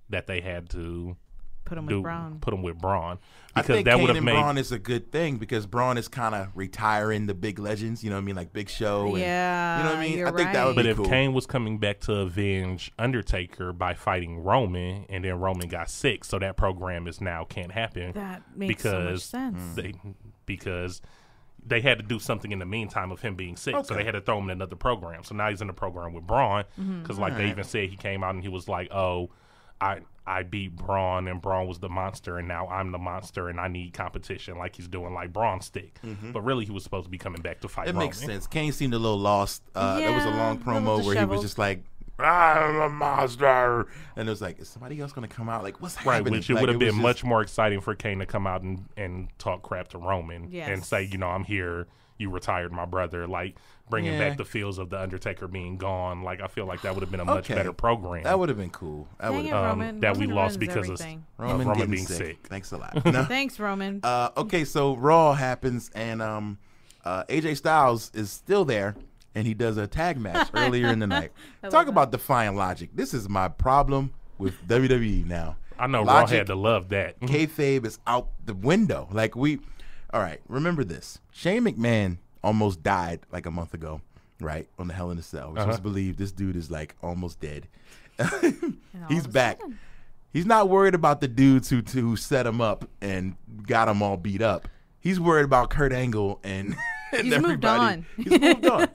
that they had to Put him with Braun. put him with Braun I because think that would Kane have and made Braun is a good thing because Braun is kind of retiring the big legends. You know what I mean, like Big Show. And, Yeah, you know what I mean. you're I think that would right. But be if cool. Kane was coming back to avenge Undertaker by fighting Roman, and then Roman got sick, so that program is now can't happen. That makes so much sense. Because they had to do something in the meantime of him being sick, so Okay. they had to throw him in another program. So now he's in a program with Braun Mm-hmm. because, like, they even said he came out and he was like, "Oh, I beat Braun and Braun was the monster, and now I'm the monster, and I need competition." Like he's doing like Braun stick, but really he was supposed to be coming back to fight. It Roman. makes sense. Kane seemed a little lost. There was a Yeah, long a promo little where he was disheveled. just like, "I'm a monster," and it was like, "Is somebody else going to come out? Like, what's Right, happening?" which it Like, would have was been just- much more exciting for Kane to come out and talk crap to Roman Yes. and say, you know, I'm here. You retired my brother. Like bringing Yeah. back the feels of the Undertaker being gone. Like I feel like that would have been a much Okay. better program. That would have been cool. That Dang would it, have Roman. that we Roman lost ruins because everything. of Roman getting being sick. sick. Thanks a lot. No. Thanks, Roman. Okay, so Raw happens, and AJ Styles is still there, and he does a tag match earlier in the night. love Talk that. about defying logic. This is my problem with WWE now. I know Logic, Raw had to love that. Kayfabe is out the window. Like all right, remember this. Shane McMahon almost died like a month ago, right, on the Hell in a Cell. We're supposed to believe this dude is like almost dead. He's back. He's not worried about the dudes who set him up and got him all beat up. He's worried about Kurt Angle and He's moved everybody. on. He's moved on.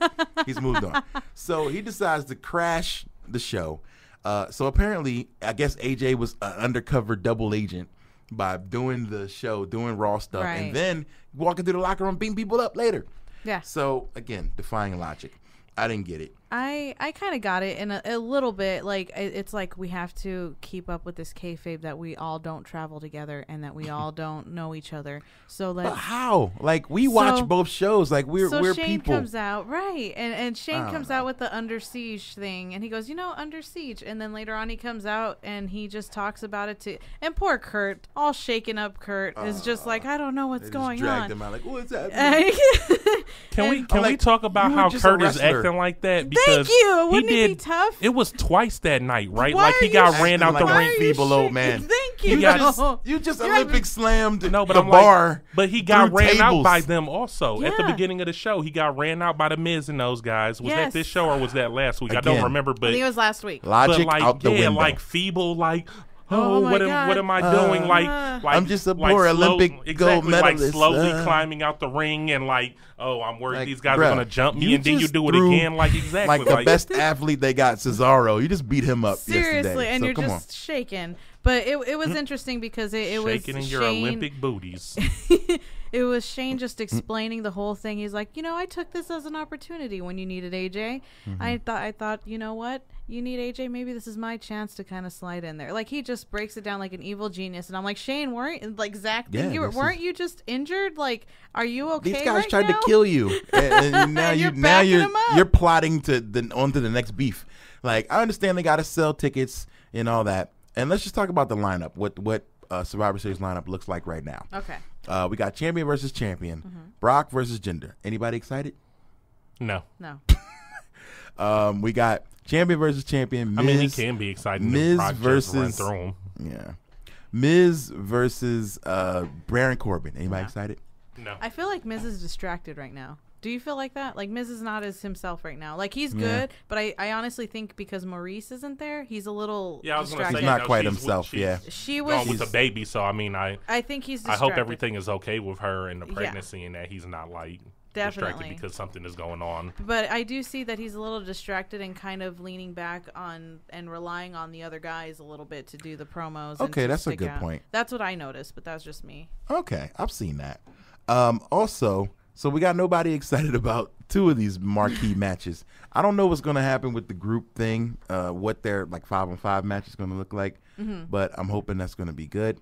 He's moved on. So he decides to crash the show. So apparently, I guess AJ was an undercover double agent by doing the show, doing Raw stuff, Right. and then walking through the locker room, beating people up later. Yeah. So again, defying logic. I didn't get it. I kind of got it in a little bit. Like it's like we have to keep up with this kayfabe that we all don't travel together and that we all don't know each other. So But how? Like we watch both shows. Like we're Shane people. comes out right, and Shane comes out with the Under Siege thing, and he goes, Under Siege, and then later on he comes out and he just talks about it to. And poor Kurt, all shaken up, Kurt is just like, I don't know what's going dragged on. him out like, what's happening? Can we talk about how Kurt is acting like that? Thank you. Wouldn't it be tough? It was twice that night, right? Why like he are got you ran out the ring. Feeble old man. Thank you. You just Olympic slammed No, but the I'm bar. like, but he got through ran out tables. by them also at the Yeah. beginning of the show. He got ran out by the Miz and those guys. Was that Yes. this show or was that last week? I Again. don't remember, I but think it was last week. Logic but like out the window. like feeble, like Oh my what God. am I doing? Like I'm just a poor Olympic gold medalist. Like slowly climbing out the ring and like, oh, I'm worried Like, these guys bruh, are gonna jump me, you and then you just do it threw, again. Like exactly, like the best athlete they got, Cesaro. You just beat him up Seriously, yesterday. and So you're come just shaking. But it was interesting because it was shaking in your Shane, Olympic booties. It was Shane just explaining the whole thing. He's like, I took this as an opportunity when you needed AJ. I thought, you know what? You need AJ. Maybe this is my chance to kind of slide in there. Like he just breaks it down like an evil genius. And I'm like, Shane, Zach, Yeah, weren't you just injured? Like, are you okay? These guys right tried now? to kill you, and now You're backing them up. you're plotting onto the next beef. Like I understand they got to sell tickets and all that, and let's just talk about the lineup. What Survivor Series lineup looks like right now. Okay. We got champion versus champion, Brock versus Jinder. Anybody excited? No. We got champion versus champion. Miz, I mean, he can be exciting. Miz Brock just versus run through him. Yeah, Miz versus Baron Corbin. Anybody excited? No. I feel like Miz is distracted right now. Do you feel like that? Like Miz is not as himself right now. Like he's good, but I honestly think because Maurice isn't there, he's a little Yeah, I was gonna distracted. say He's not quite himself. Yeah, She Gone was. with the baby, so I mean, I think he's I distracted. hope everything is okay with her and the pregnancy, and that he's not like Definitely. distracted because something is going on. But I do see that he's a little distracted and kind of leaning back on and relying on the other guys a little bit to do the promos. and Okay, to that's a stick good out. point. That's what I noticed, but that's just me. okay, I've seen that. Also, so we got nobody excited about two of these marquee matches. I don't know what's going to happen with the group thing, what their like 5-on-5 match is going to look like, but I'm hoping that's going to be good.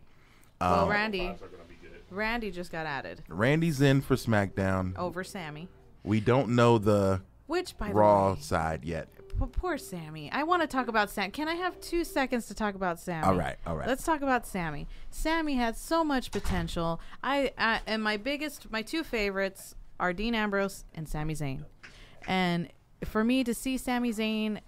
Well, Randy just got added Randy's in for SmackDown. over Sammy, We don't know the which by Raw the way, side yet. poor Sammy. I want to talk about Sam. Can I have 2 seconds to talk about Sammy? All right. Let's talk about Sammy. Sammy had so much potential. And my two favorites are Dean Ambrose and Sami Zayn. And for me to see Sami Zayn,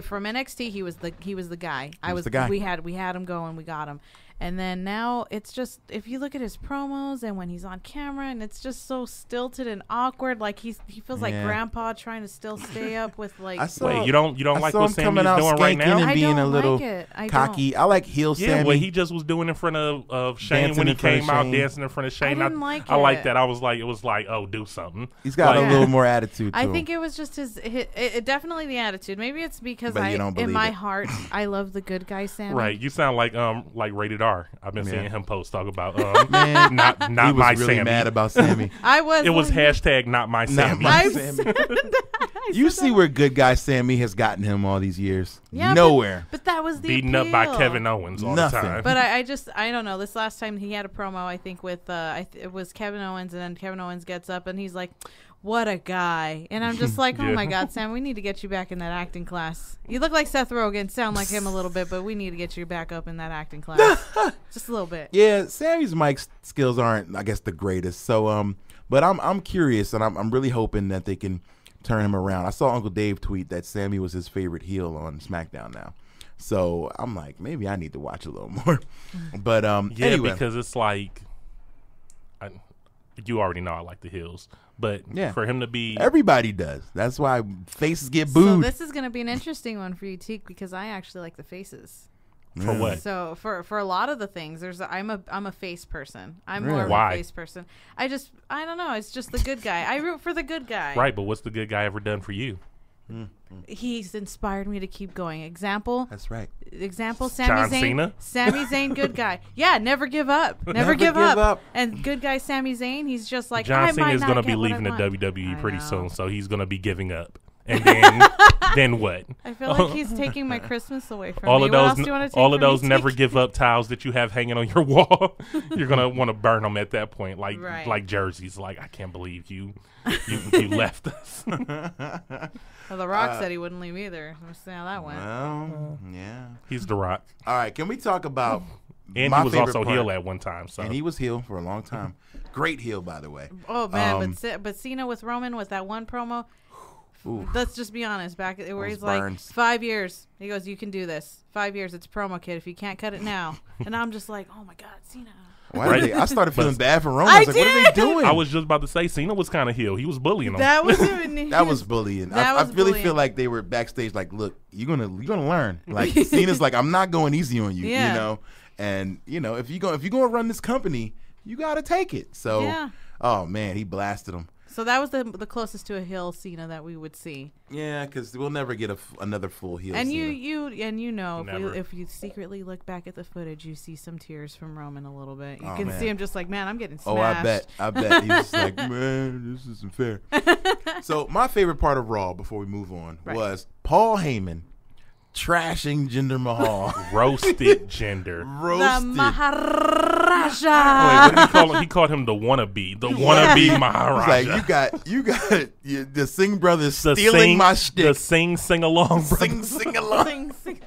from NXT, he was the guy. The guy. We had him going. We got him. And then now it's just, if you look at his promos and when he's on camera, and it's just so stilted and awkward, like he feels like grandpa trying to still stay up with like. Wait, you don't like what Sammy's doing right now? And being I a don't little like it. I cocky. don't. I like heel Yeah, Sammy. what he just was doing in front of Shane Dancing when he in front of came out, Shane. dancing in front of Shane. I didn't like I like it. that. I was like, it was like, oh, do something. He's got Like, a little more attitude to I him. think it was just it definitely the attitude. Maybe it's because But you don't in believe my it. heart, I love the good guy Sammy. Right, you sound like Rated R. I've been seeing him post talk about Man, not he was my really Sammy. mad about Sammy. I was. It was like, hashtag not my Not Sammy. my I've Sammy. said that. I You said see that. where good guy Sammy has gotten him all these years? Yeah, Nowhere. But that was the Beaten up by appeal. Kevin Owens all Nothing. the time. But I don't know. This last time he had a promo, I think with it was Kevin Owens, and then Kevin Owens gets up and he's like, "What a guy!" And I'm just like, "Oh Yeah. my God, Sam, we need to get you back in that acting class. You look like Seth Rogen, sound like him a little bit, but we need to get you back up in that acting class, just a little bit." Yeah, Sammy's mic skills aren't, I guess, the greatest. So, but I'm curious, and I'm really hoping that they can turn him around. I saw Uncle Dave tweet that Sammy was his favorite heel on SmackDown now. So I'm like, maybe I need to watch a little more. But yeah, anyway. because it's like, you already know I like the heels, but Yeah. for him to be Everybody does. That's why faces get So booed. this is going to be an interesting one for you, Teak, because I actually like the faces. for what? So for a lot of the things, I'm a face person. I'm Really? more of Why? a face person. I don't know. It's just the good guy. I root for the good guy. Right, but what's the good guy ever done for you? He's inspired me to keep going. Example. That's right. Sami John Zayn. Cena? Sami Zayn, good guy. Yeah, never give up. Never give up. And good guy Sami Zayn, he's just like, John I Cena might is not going to get be what I leaving the want. WWE I pretty know. soon, so he's going to be giving up. And then what? I feel like he's taking my Christmas away from all me. of those, What else do you want to take all of from me? those never give up towels that you have hanging on your wall. You're gonna want to burn them at that point, like jerseys. Like, I can't believe you left us. Well, The Rock said he wouldn't leave either. Let's see how that went. Well, yeah. He's The Rock, All right, can we talk about and my he was favorite also part? heel at one time. So And he was heel for a long time. Great heel, by the way. Oh man, but Cena with Roman with that one promo. Ooh. Let's just be honest. Back where Those he's burns. like 5 years. He goes, "You can do this. 5 years. It's a promo, kid. If you can't cut it now." And I'm just like, "Oh my God, Cena." Why did I started feeling bad for Roman. I was like, what are they doing? I was just about to say Cena was kind of heel. He was bullying him. That was That was bullying. That I was really bullying. feel like they were backstage like, look, you're gonna learn. Like Cena's like, I'm not going easy on you, Yeah. you know? And if you're gonna run this company, you gotta take it. So Yeah. oh man, he blasted him. So that was the closest to a heel Cena that we would see. Yeah, because we'll never get another full heel. And Cena. you know Never. if you secretly look back at the footage, you see some tears from Roman a little bit. You Oh, can man. see him just like, man, I'm getting smashed. Oh, I bet. He's just like, man, this isn't fair. So my favorite part of Raw, before we move on, Right. was Paul Heyman trashing Jinder Mahal. Roasted gender. The Roasted. Maharaja. Wait, what did he call him? He called him the wannabe. The wannabe He's Maharaja. like, you got the Singh brothers The stealing my The shtick. sing along, brother. Sing along. Sing.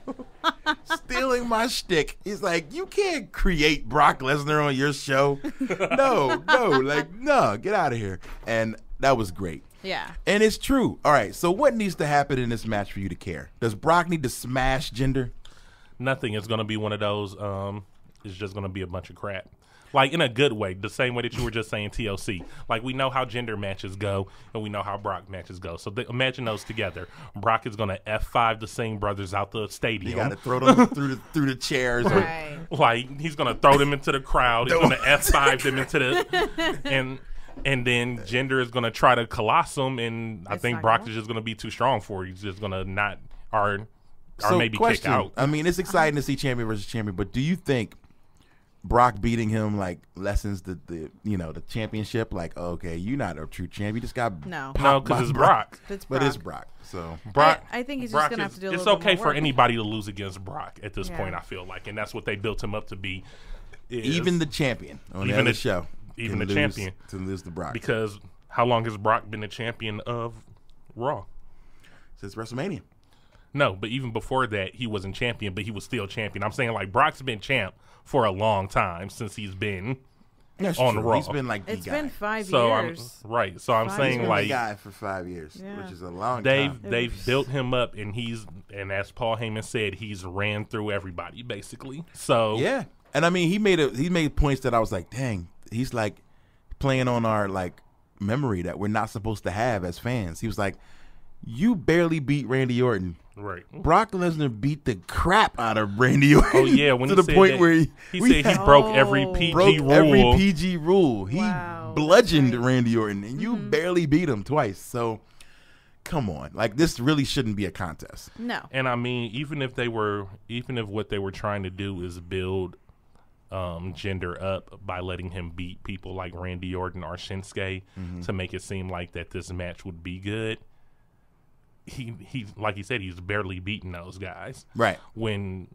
Stealing my shtick. He's like, you can't create Brock Lesnar on your show. No, get out of here. And that was great. Yeah. And it's true. All right, so what needs to happen in this match for you to care? Does Brock need to smash Jinder? Nothing. It's going to be one of those, it's just going to be a bunch of crap. Like, in a good way, the same way that you were just saying TLC. Like, we know how gender matches go, and we know how Brock matches go. So imagine those together. Brock is going to F5 the Singh brothers out the stadium. You got to throw them through the chairs. or- Right. Like, he's going to throw them into the crowd. He's going to F5 them into the... And then Jinder is going to try to coloss him, and I It's think not Brock gonna is just going to be too strong for it. He's just going to not... Or So maybe question, kick out. I mean, it's exciting to see champion versus champion, but do you think Brock beating him like lessens the championship? Like, okay, you're not a true champ. You just got No. No, because it's Brock. It's But Brock. it's Brock. So Brock, I think he's just Brock gonna is- have to do a It's little bit okay more for work. anybody to lose against Brock at this Yeah. point, I feel like. And that's what they built him up to be. is- even the champion on the Even other the- show, even can the lose champion. to lose to Brock Because how long has Brock been the champion of Raw? since WrestleMania. No, but even before that, he wasn't champion, but he was still champion. I'm saying, like, Brock's been champ for a long time since he's been That's on true. Raw. He's been like the It's guy. been 5 So years. I'm Five saying, He's been like, the guy for 5 years, Yeah. which is a long they've time. they've built him up, and as Paul Heyman said, he's ran through everybody basically. So Yeah, and I mean, he made points that I was like, dang, he's like playing on our like memory that we're not supposed to have as fans. He was like, you barely beat Randy Orton. right. Brock Lesnar beat the crap out of Randy Orton. Oh yeah, when to he the said point that, where he we said he broke every Oh. PG broke rule. every PG rule. He Wow, bludgeoned that's right. Randy Orton, and you barely beat him twice. So, come on, like this really shouldn't be a contest. No. And I mean, even if what they were trying to do is build Jinder up by letting him beat people like Randy Orton or Shinsuke to make it seem like that this match would be good. He like he said, he's barely beaten those guys. Right. When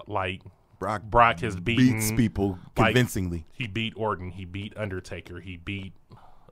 like Brock has beaten beats people like, convincingly. He beat Orton. He beat Undertaker. He beat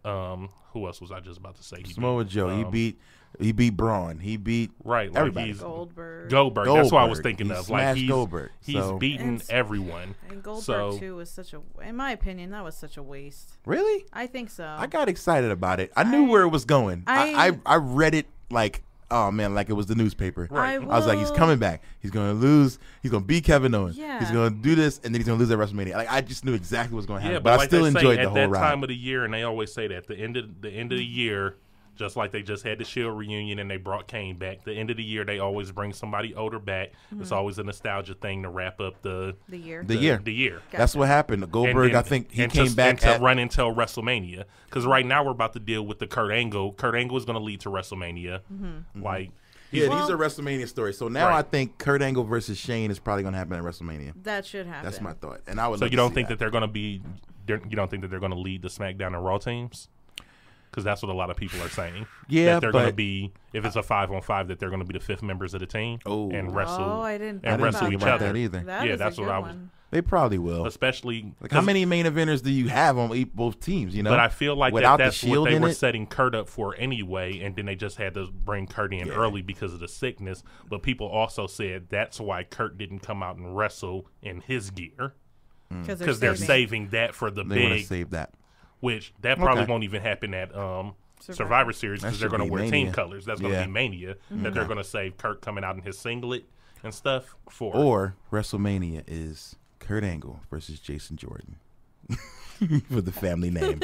who else was I just about to say? He Samoa beat, Joe. He beat Braun. He beat right. Like everybody. he's Goldberg. That's what I was Goldberg. thinking He of. Like smashed Goldberg, he's so- beaten And- everyone. And Goldberg So- too was in my opinion, that was such a waste. Really? I think so. I got excited about it. I knew where it was going. I read it like, oh man, like it was the newspaper. Right. I was like, he's coming back. He's going to lose. He's going to beat Kevin Owens. Yeah. He's going to do this, and then he's going to lose at WrestleMania. Like I just knew exactly what was going to happen. Yeah, but I like still they say, enjoyed the at whole that ride. time of the year, and they always say that the end of the year, just like they just had the Shield reunion and they brought Kane back. The end of the year, they always bring somebody older back. It's always a nostalgia thing to wrap up the year. The year. The year. That's what happened. Goldberg, And- I think he and came to, back and to at run until WrestleMania. Because right now we're about to deal with the Kurt Angle. Kurt Angle is going to lead to WrestleMania. Like, yeah, Well- these are WrestleMania stories. So now Right. I think Kurt Angle versus Shane is probably going to happen at WrestleMania. That should happen. That's my thought. And I would. so love you to don't see think that they're going to be? You don't think that they're going to lead the SmackDown and Raw teams? Because that's what a lot of people are saying. Yeah, that they're going to be, if it's a 5-on-5, that they're going to be the 5th members of the team and wrestle. Oh, I didn't and think wrestle about each that. other. That either. That is that's a what good I was. one. They probably will. Especially Like, how many main eventers do you have on both teams? You know, but I feel like without that's the what Shield they in were it? setting Kurt up for anyway, and then they just had to bring Kurt in early because of the sickness. But people also said that's why Kurt didn't come out and wrestle in his gear because they're saving that for the They want to big, save that. which that probably Okay. won't even happen at Survivor Series because That they're should going to be wear Mania. team colors. That's going to be Mania that they're going to save Kurt coming out in his singlet and stuff for. Or WrestleMania is Kurt Angle versus Jason Jordan for the family name.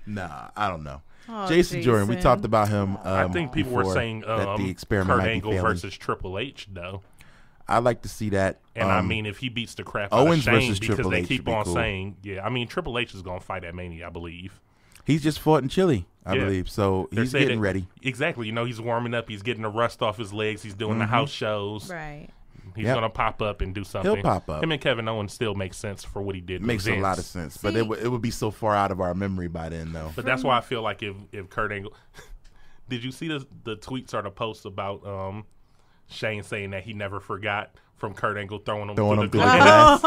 Nah, I don't know. Oh, Jason Jordan, we talked about him. I think people were before saying that the experiment Kurt might be Angle failing. versus Triple H though. I'd like to see that. And I mean, if he beats the crap out Owens of Shane versus because Triple they H keep would be on cool. saying, I mean, Triple H is going to fight at Mania, I believe. he's just fought in Chile, I Yeah. believe. So They're he's saying getting that- ready. Exactly. You know, he's warming up. He's getting the rust off his legs. He's doing the house shows. Right. He's Yep. going to pop up and do something. He'll pop up. Him and Kevin Owens still makes sense for what he did. Makes with a lot of Vince. sense, but it would be so far out of our memory by then, though. But that's why I feel like if Kurt Angle... Did you see the tweets or the posts about Shane saying that he never forgot from Kurt Angle throwing him through the glass?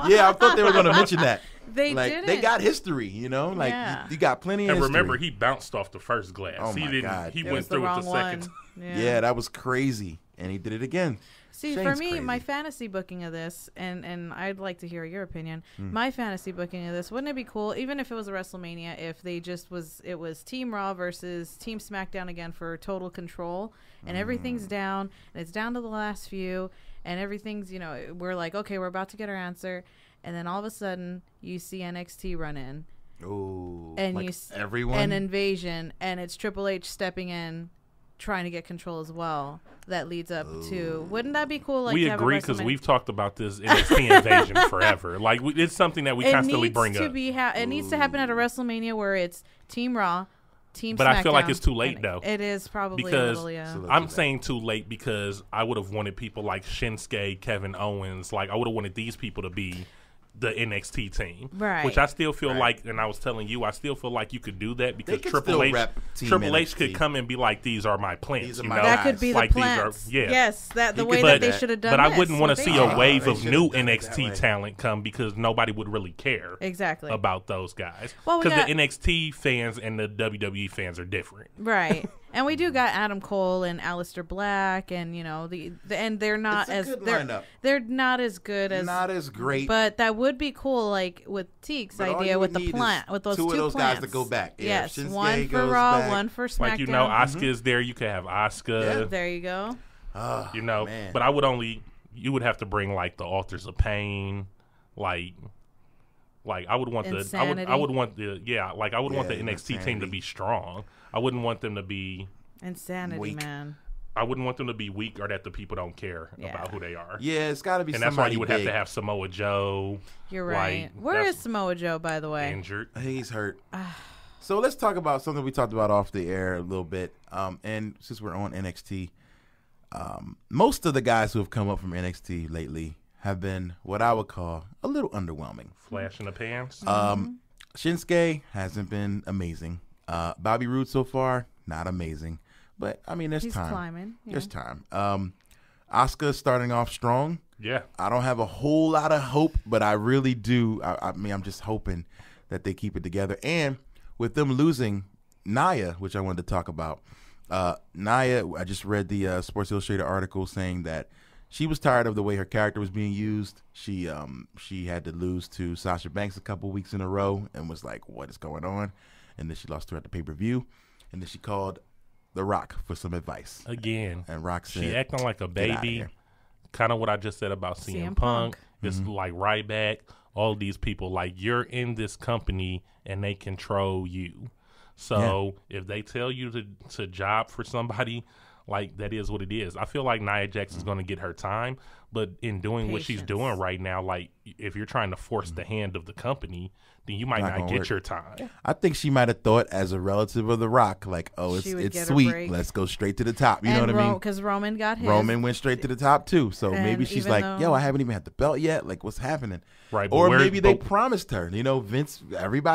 Yeah, I thought they were going to mention that. They Like, didn't. they got history, you know? Like, Yeah. you got plenty of And history. remember, he bounced off the first glass. Oh, he my didn't. God. He It went was the through it wrong the second. one. Yeah, that was crazy. And he did it again. See, for Shane's me, crazy. my fantasy booking of this, and I'd like to hear your opinion. Hmm. My fantasy booking of this, wouldn't it be cool, even if it was a WrestleMania, if they just it was Team Raw versus Team SmackDown again for total control, and everything's Hmm. down, and it's down to the last few, and everything's, we're like, okay, we're about to get our answer, and then all of a sudden, you see NXT run in, Ooh. and like you everyone? an invasion, and it's Triple H stepping in, trying to get control as well. That leads up to, wouldn't that be cool? Like, We to have a agree because WrestleMania- we've talked about this NXT invasion forever. Like it's something that we constantly bring up. It needs to happen at a WrestleMania where it's Team Raw, Team But SmackDown. I feel like it's too late, and though. It is probably Because a little, yeah. I'm saying too late because I would have wanted people like Shinsuke, Kevin Owens. Like I would have wanted these people to be the NXT team, Right. Which I still feel like, and I was telling you, I still feel like you could do that because could Triple still H, rep Team Triple H NXT. could come and be like, "These are my plants." These are you my know? that guys. could be Like, the these are- plants. yeah. Yes, the He way could that do they that. should have done. But I this, wouldn't want what to they see did. a wave they of should've new done it that way. NXT talent come because nobody would really care Exactly. about those guys. Well, we Because got- the NXT fans and the WWE fans are different. Right. And we do got Adam Cole and Aleister Black, and and they're not It's a as good they're lineup. they're not as good as Not as great. But that would be cool, like with Teek's But all idea you with would the need plant, is with those two two of those plants. guys to go back. Yeah, Yes, if Shinsuke one for goes Raw, back- one for SmackDown. Like Asuka is there, you could have Asuka. Yeah. There you go. Oh, man. But you would have to bring like the Authors of Pain, like I would want Insanity. I would want the NXT team to Insanity. be strong. I wouldn't want them to be Insanity, Weak. man. I wouldn't want them to be weak or that the people don't care Yeah. about who they are. Yeah, it's got to be And that's why somebody you would have big. to have Samoa Joe. You're right. Like, Where is that's Samoa Joe, by the way? injured? I think he's hurt. So let's talk about something we talked about off the air a little bit. And since we're on NXT, most of the guys who have come up from NXT lately have been what I would call a little underwhelming. Flash in the pants. Shinsuke hasn't been amazing. Bobby Roode so far, not amazing. But, I mean, there's He's time. climbing. Yeah. There's time. Asuka starting off strong. Yeah. I don't have a whole lot of hope, but I really do. I mean, I'm just hoping that they keep it together. And with them losing Nia, which I wanted to talk about, Nia, I just read the Sports Illustrated article saying that she was tired of the way her character was being used. She had to lose to Sasha Banks a couple weeks in a row and was like, what is going on? And then she lost to her at the pay-per-view. And then she called The Rock for some advice. Again. And Rock said, She acting like a "Get outta baby. here." Kind of what I just said about CM CM Punk. Punk. It's like Ryback. All these people, like, you're in this company and they control you. So if they tell you to job for somebody, like, that is what it is. I feel like Nia Jax is going to get her time, but in doing what she's Patience. doing right now, like, if you're trying to force the hand of the company, then you might Not not gonna get work. your time. I think she might have thought as a relative of The Rock, like, oh, She would it's get a sweet. break. Let's go straight to the top. You know what I mean? Because Roman got his. Roman went straight to the top, too. So And maybe she's even like, though- yo, I haven't even had the belt yet. Like, what's happening? Right, but Or where- maybe they but- promised her. You know, Vince,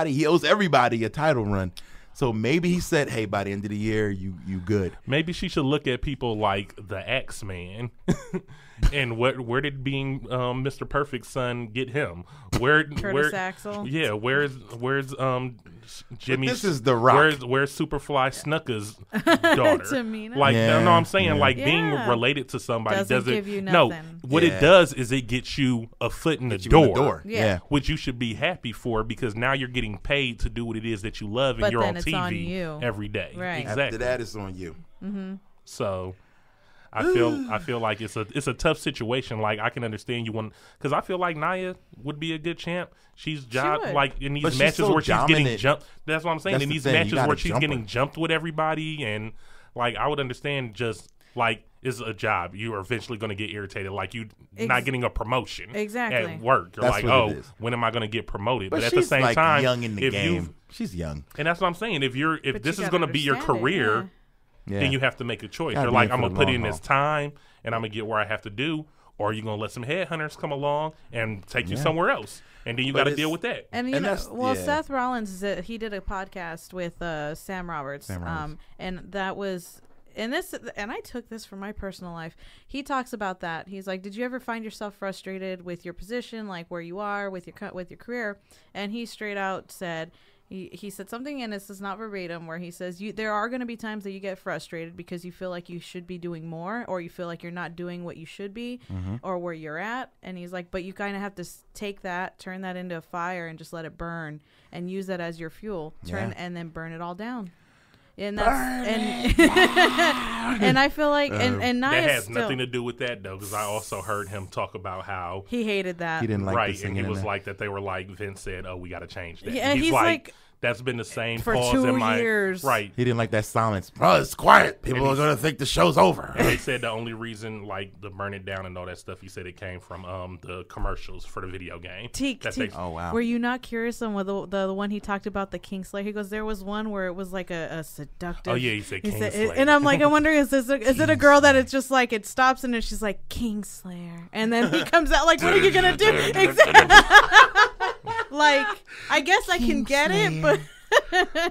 he owes everybody a title run. So maybe he said, "Hey, by the end of the year, you good." Maybe she should look at people like the X-Man. And where did being Mr. Perfect's son get him? Curtis Axel. Yeah, where's Jimmy? This is The Rock. Where's Superfly Snuka's daughter? Tamina. Like, no, I'm saying like being Yeah. related to somebody Doesn't give you nothing. What it does is it gets you a foot in the Get you in the door. Yeah. Which you should be happy for because now you're getting paid to do what it is that you love and But you're then on it's TV on you. every day. Right. Exactly. After that, it's on you. So I feel like it's a tough situation. Like I can understand you want because I feel like Nia would be a good champ. She's would. like in But these she's matches so where she's getting dominant. jumped. That's what I'm saying. That's In the these thing, you matches gotta where she's jump her. getting jumped with everybody and like I would understand just like it's a job. You are eventually going to get irritated. Like you not getting a promotion Exactly. at work. You're That's like, what oh, it is. when am I going to get promoted? But at the she's same like time, young in the if you've- game. She's young. and that's what I'm saying. If But this you is gotta going to be your understand it, career. Yeah. Then you have to make a choice. Gotta You're be like, in I'm for gonna the put long in this haul. time, and I'm gonna get where I have to do, or you're gonna let some headhunters come along and take you somewhere else, and then you But got to it's- deal with that. And you And know, that's- well, yeah. Seth Rollins he did a podcast with Sam Roberts, and that was. And I took this from my personal life. He talks about that. He's like, "Did you ever find yourself frustrated with your position, like where you are with your career?" And he straight out said, he said something, and this is not verbatim, where he says, there are going to be times that you get frustrated because you feel like you should be doing more, or you feel like you're not doing what you should be, or where you're at." And he's like, but you kind of have to take that, turn that into a fire, and just let it burn, and use that as your fuel. And then burn it all down. And that's and I feel like and Nia That has still, nothing to do with that though, because I also heard him talk about how he hated that. He didn't like the right, and singing he in was there. like that. They were like Vince said, "Oh, we got to change that." Yeah, And he's like, that's been the same for pause 2 in my years. right. He didn't like that silence. Bro, it's quiet. People are gonna think the show's over. And they said the only reason, like the burn it down and all that stuff, he said it came from the commercials for the video game. Teak. Oh wow. Were you not curious on the one he talked about, the Kingslayer? He goes, there was one where it was like a seductive. Oh yeah, he said Kingslayer. And I'm like, I'm wondering, is it a girl that it's just like it stops and then she's like Kingslayer, and then he comes out like, what are you gonna do? Like, I guess I can get it, but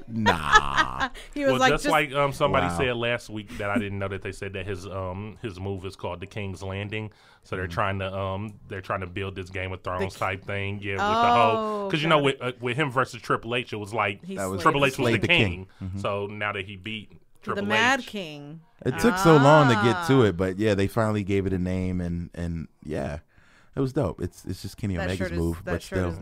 Nah. he was Well, like, just like somebody Wow. said last week that I didn't know that they said that his move is called the King's Landing. So they're trying to build this Game of Thrones type thing, with the whole because got with him versus Triple H, it was like He Triple H was slayed the the king. king. So now that he beat Triple the H, Mad King. It took so long to get to it, but yeah, they finally gave it a name, and yeah, it was dope. It's just Kenny That Omega's shirt move, that but shirt still, is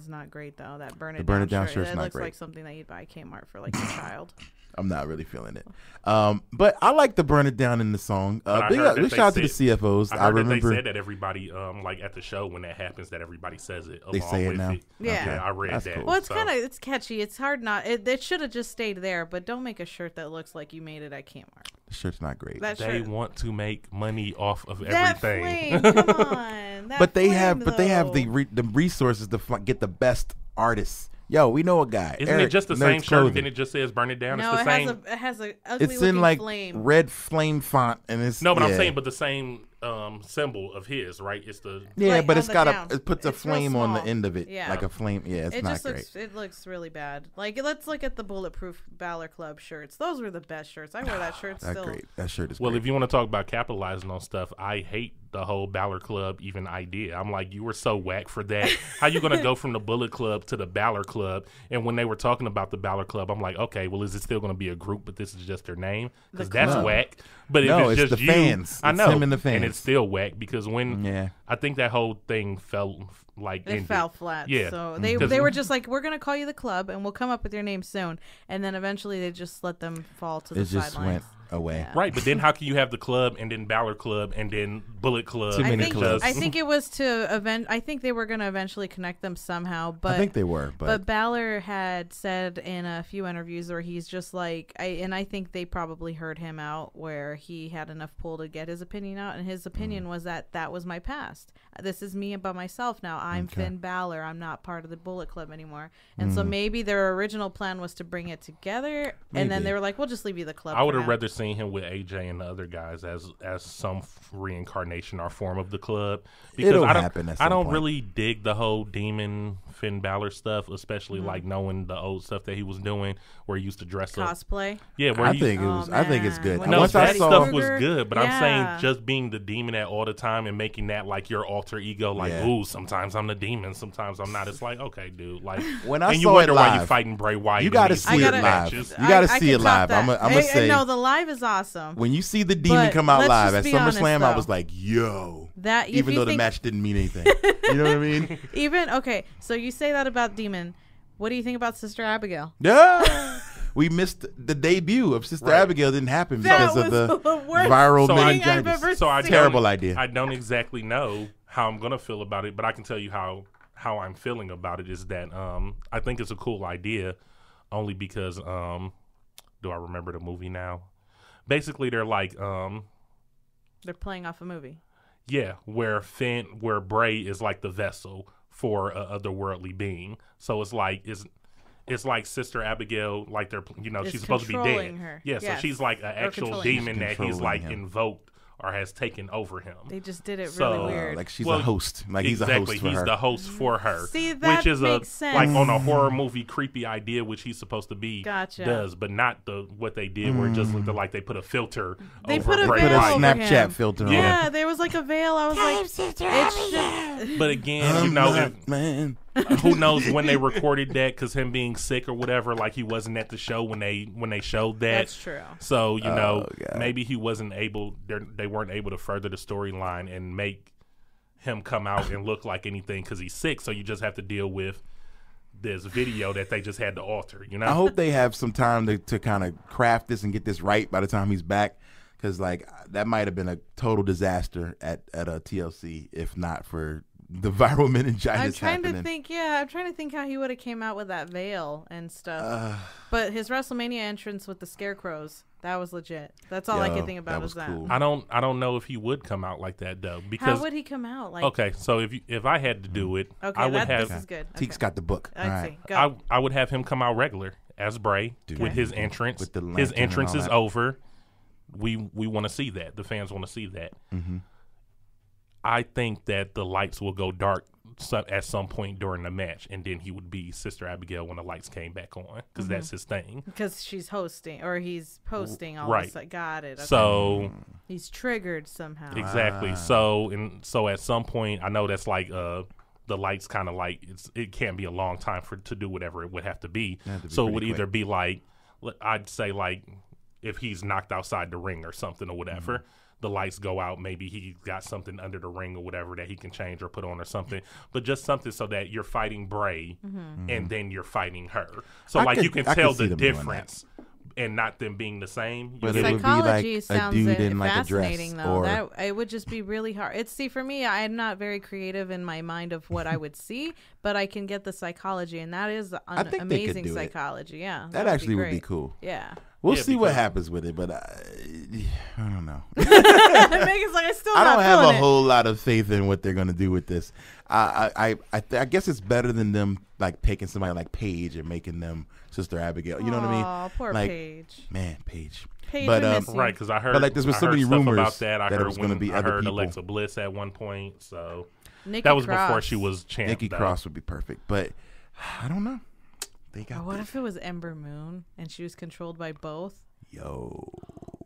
not great though. That burn it down shirt's It not looks great. like something that you'd buy at Kmart for like your child. I'm not really feeling it. But I like to burn it down in the song. I Big heard that shout out to the said- CFOs. I heard that remember they said that everybody like at the show when that happens that everybody says it. They along say it with now? It. Yeah. Yeah, I read That's that. cool. Well, it's so. it's catchy. It's hard not. It should have just stayed there, but don't make a shirt that looks like you made it at Kmart. the shirt's not great. That They shirt. want to make money off of That everything. flame, come on. That But they flame, have though. the resources to get the best artists. Yo, we know a guy. Isn't Eric, it just the Nerds same shirt? Clothing. Then it just says "Burn it down." No, It's the same. it has a ugly It's looking in like flame. red flame font, and it's No, but I'm yeah. saying, but the same symbol of his, right? It's the Yeah, Like but on it's the got down. it puts a It's real flame on the small. end of it, Yeah. like a flame. Yeah, it's It not just great. looks really bad. Like, let's look at the Bulletproof Balor Club shirts. Those were the best shirts. I wear that shirt That's still. great. That shirt is well. great. If you want to talk about capitalizing on stuff, I hate the whole Balor Club even idea. I'm like, you were so whack for that. How you gonna go from the Bullet Club to the Balor Club? And when they were talking about the Balor Club, I'm like, okay, well, is it still gonna be a group, but this is just their name? Because that's club. whack. But No, if it's just the you, fans. I It's know, him and the and fans. it's still whack because when Yeah. I think that whole thing fell like It ended. fell flat. Yeah. So Mm-hmm. they were just like, we're gonna call you the club, and we'll come up with your name soon. And then eventually they just let them fall to the It just sidelines. went away. Yeah. Right, but then how can you have the club and then Balor Club and then Bullet Club? Too many clubs. I think it was I think they were going to eventually connect them somehow, but I think they were, but Balor had said in a few interviews where he's just like, I think they probably heard him out where he had enough pull to get his opinion out, and his opinion was that was my past. This is me by myself now. I'm Finn Balor. I'm not part of the Bullet Club anymore. And so maybe their original plan was to bring it together, and then Maybe. they were like, we'll just leave you the club. I would for have now. rather seen him with AJ and the other guys as some reincarnation or form of the club because It'll I don't happen at I some don't point. really dig the whole demon Finn Balor stuff, especially like knowing the old stuff that he was doing, where he used to dress up. Cosplay. Yeah, where I he, think it was. I think it's good. When no, Once that I saw, stuff was good, but I'm Yeah. saying just being the demon at all the time and making that like your alter ego, like, Yeah. ooh, sometimes I'm the demon, sometimes I'm not. It's like, okay, dude, like, when I and you saw wonder it why you live, fighting Bray Wyatt. you in got to these see it weird live. matches. You got to I see it can top live. I'm that. gonna say No, the live is awesome. when you see the demon But come out let's live just at be honest, SummerSlam, I though. was like, yo. That if Even you though the think- match didn't mean anything, you know what I mean? Even okay, so you say that about Demon. What do you think about Sister Abigail? Yeah. We missed the debut of Sister Right. Abigail. Didn't happen That because of was the the worst viral thing I've meningitis. ever So I seen. Terrible don't- idea. I don't exactly know how I'm gonna feel about it, but I can tell you how I'm feeling about it is that I think it's a cool idea, only because do I remember the movie now? Basically, they're like They're playing off a movie. yeah, where Bray is like the vessel for a otherworldly being. So it's like Sister Abigail, like they're Is she's supposed to be dead. controlling her. Yeah, Yes. so she's like an actual controlling demon her. that he's Controlling like him. invoked or has taken over him. They just did it So, really weird. like she's Well, a host. Like he's a exactly, host for he's her. the host for her. See, that which is makes a sense. like on a horror movie creepy idea, which he's supposed to be. Gotcha. Does, but not what they did, where it just looked like they put a filter. They over put a Bray Put a veil Wyatt. over Snapchat him. filter on yeah, it. there was like a veil. I was like, it should. But again, I'm if, not, man. who knows when they recorded that? Because him being sick or whatever, like he wasn't at the show when they showed that. That's true. So you know, God. maybe he wasn't able. They weren't able to further the storyline and make him come out and look like anything because he's sick. So you just have to deal with this video that they just had to alter. You know, I hope they have some time to kind of craft this and get this right by the time he's back, because like that might have been a total disaster at a TLC if not for the viral meningitis I'm trying happening. to think. Yeah, I'm trying to think how he would have came out with that veil and stuff. But his WrestleMania entrance with the scarecrows, that was legit. That's all I Yo, can think about that is was that. cool. I don't know if he would come out like that though. Because How would he come out? Like, okay, so if I had to do it, okay, I would this have is good. Teek's Okay. got the book. All I right. see. Go. I would have him come out regular as Bray with his entrance. With the His lantern and entrance all is that. over. We want to see that. The fans want to see that. Mm-hmm. I think that the lights will go dark at some point during the match, and then he would be Sister Abigail when the lights came back on, because that's his thing. Because she's hosting or he's posting all Right. this. Like, got it. Okay. So he's triggered somehow. exactly. So at some point, I know that's like the lights kind of like it can't be a long time to do whatever it would have to be. Have to be So it would pretty either quick. be like, I'd say like if he's knocked outside the ring or something or whatever. The lights go out. Maybe he got something under the ring or whatever that he can change or put on or something. But just something so that you're fighting Bray and then you're fighting her. So I you could- can I could tell see the them doing that. difference and not them being the same. But You it get would it? be like Psychology a sounds dude in like a dress fascinating, though. or It would just be really hard. For me, I'm not very creative in my mind of what I would see, but I can get the psychology, and that is I think they could amazing do it. psychology. Yeah, that actually would be great. cool. Yeah. We'll Yeah, see what because- happens with it, but I don't know. Megan's like, I still I not don't have a feeling it. whole lot of faith in what they're gonna do with this. I guess it's better than them like taking somebody like Paige and making them Sister Abigail. You know what I mean? Aw, poor like, Paige. Man, Paige. Paige, But, we miss you. Right, because I heard. But, like, there's been I so heard many stuff rumors about that. I that it heard was gonna be I other heard people. Alexa Bliss at one point. So Nikki that was Cross. before she was champ. Nikki though. Cross would be perfect, but I don't know. They Or got what if it was Ember Moon and she was controlled by both? yo.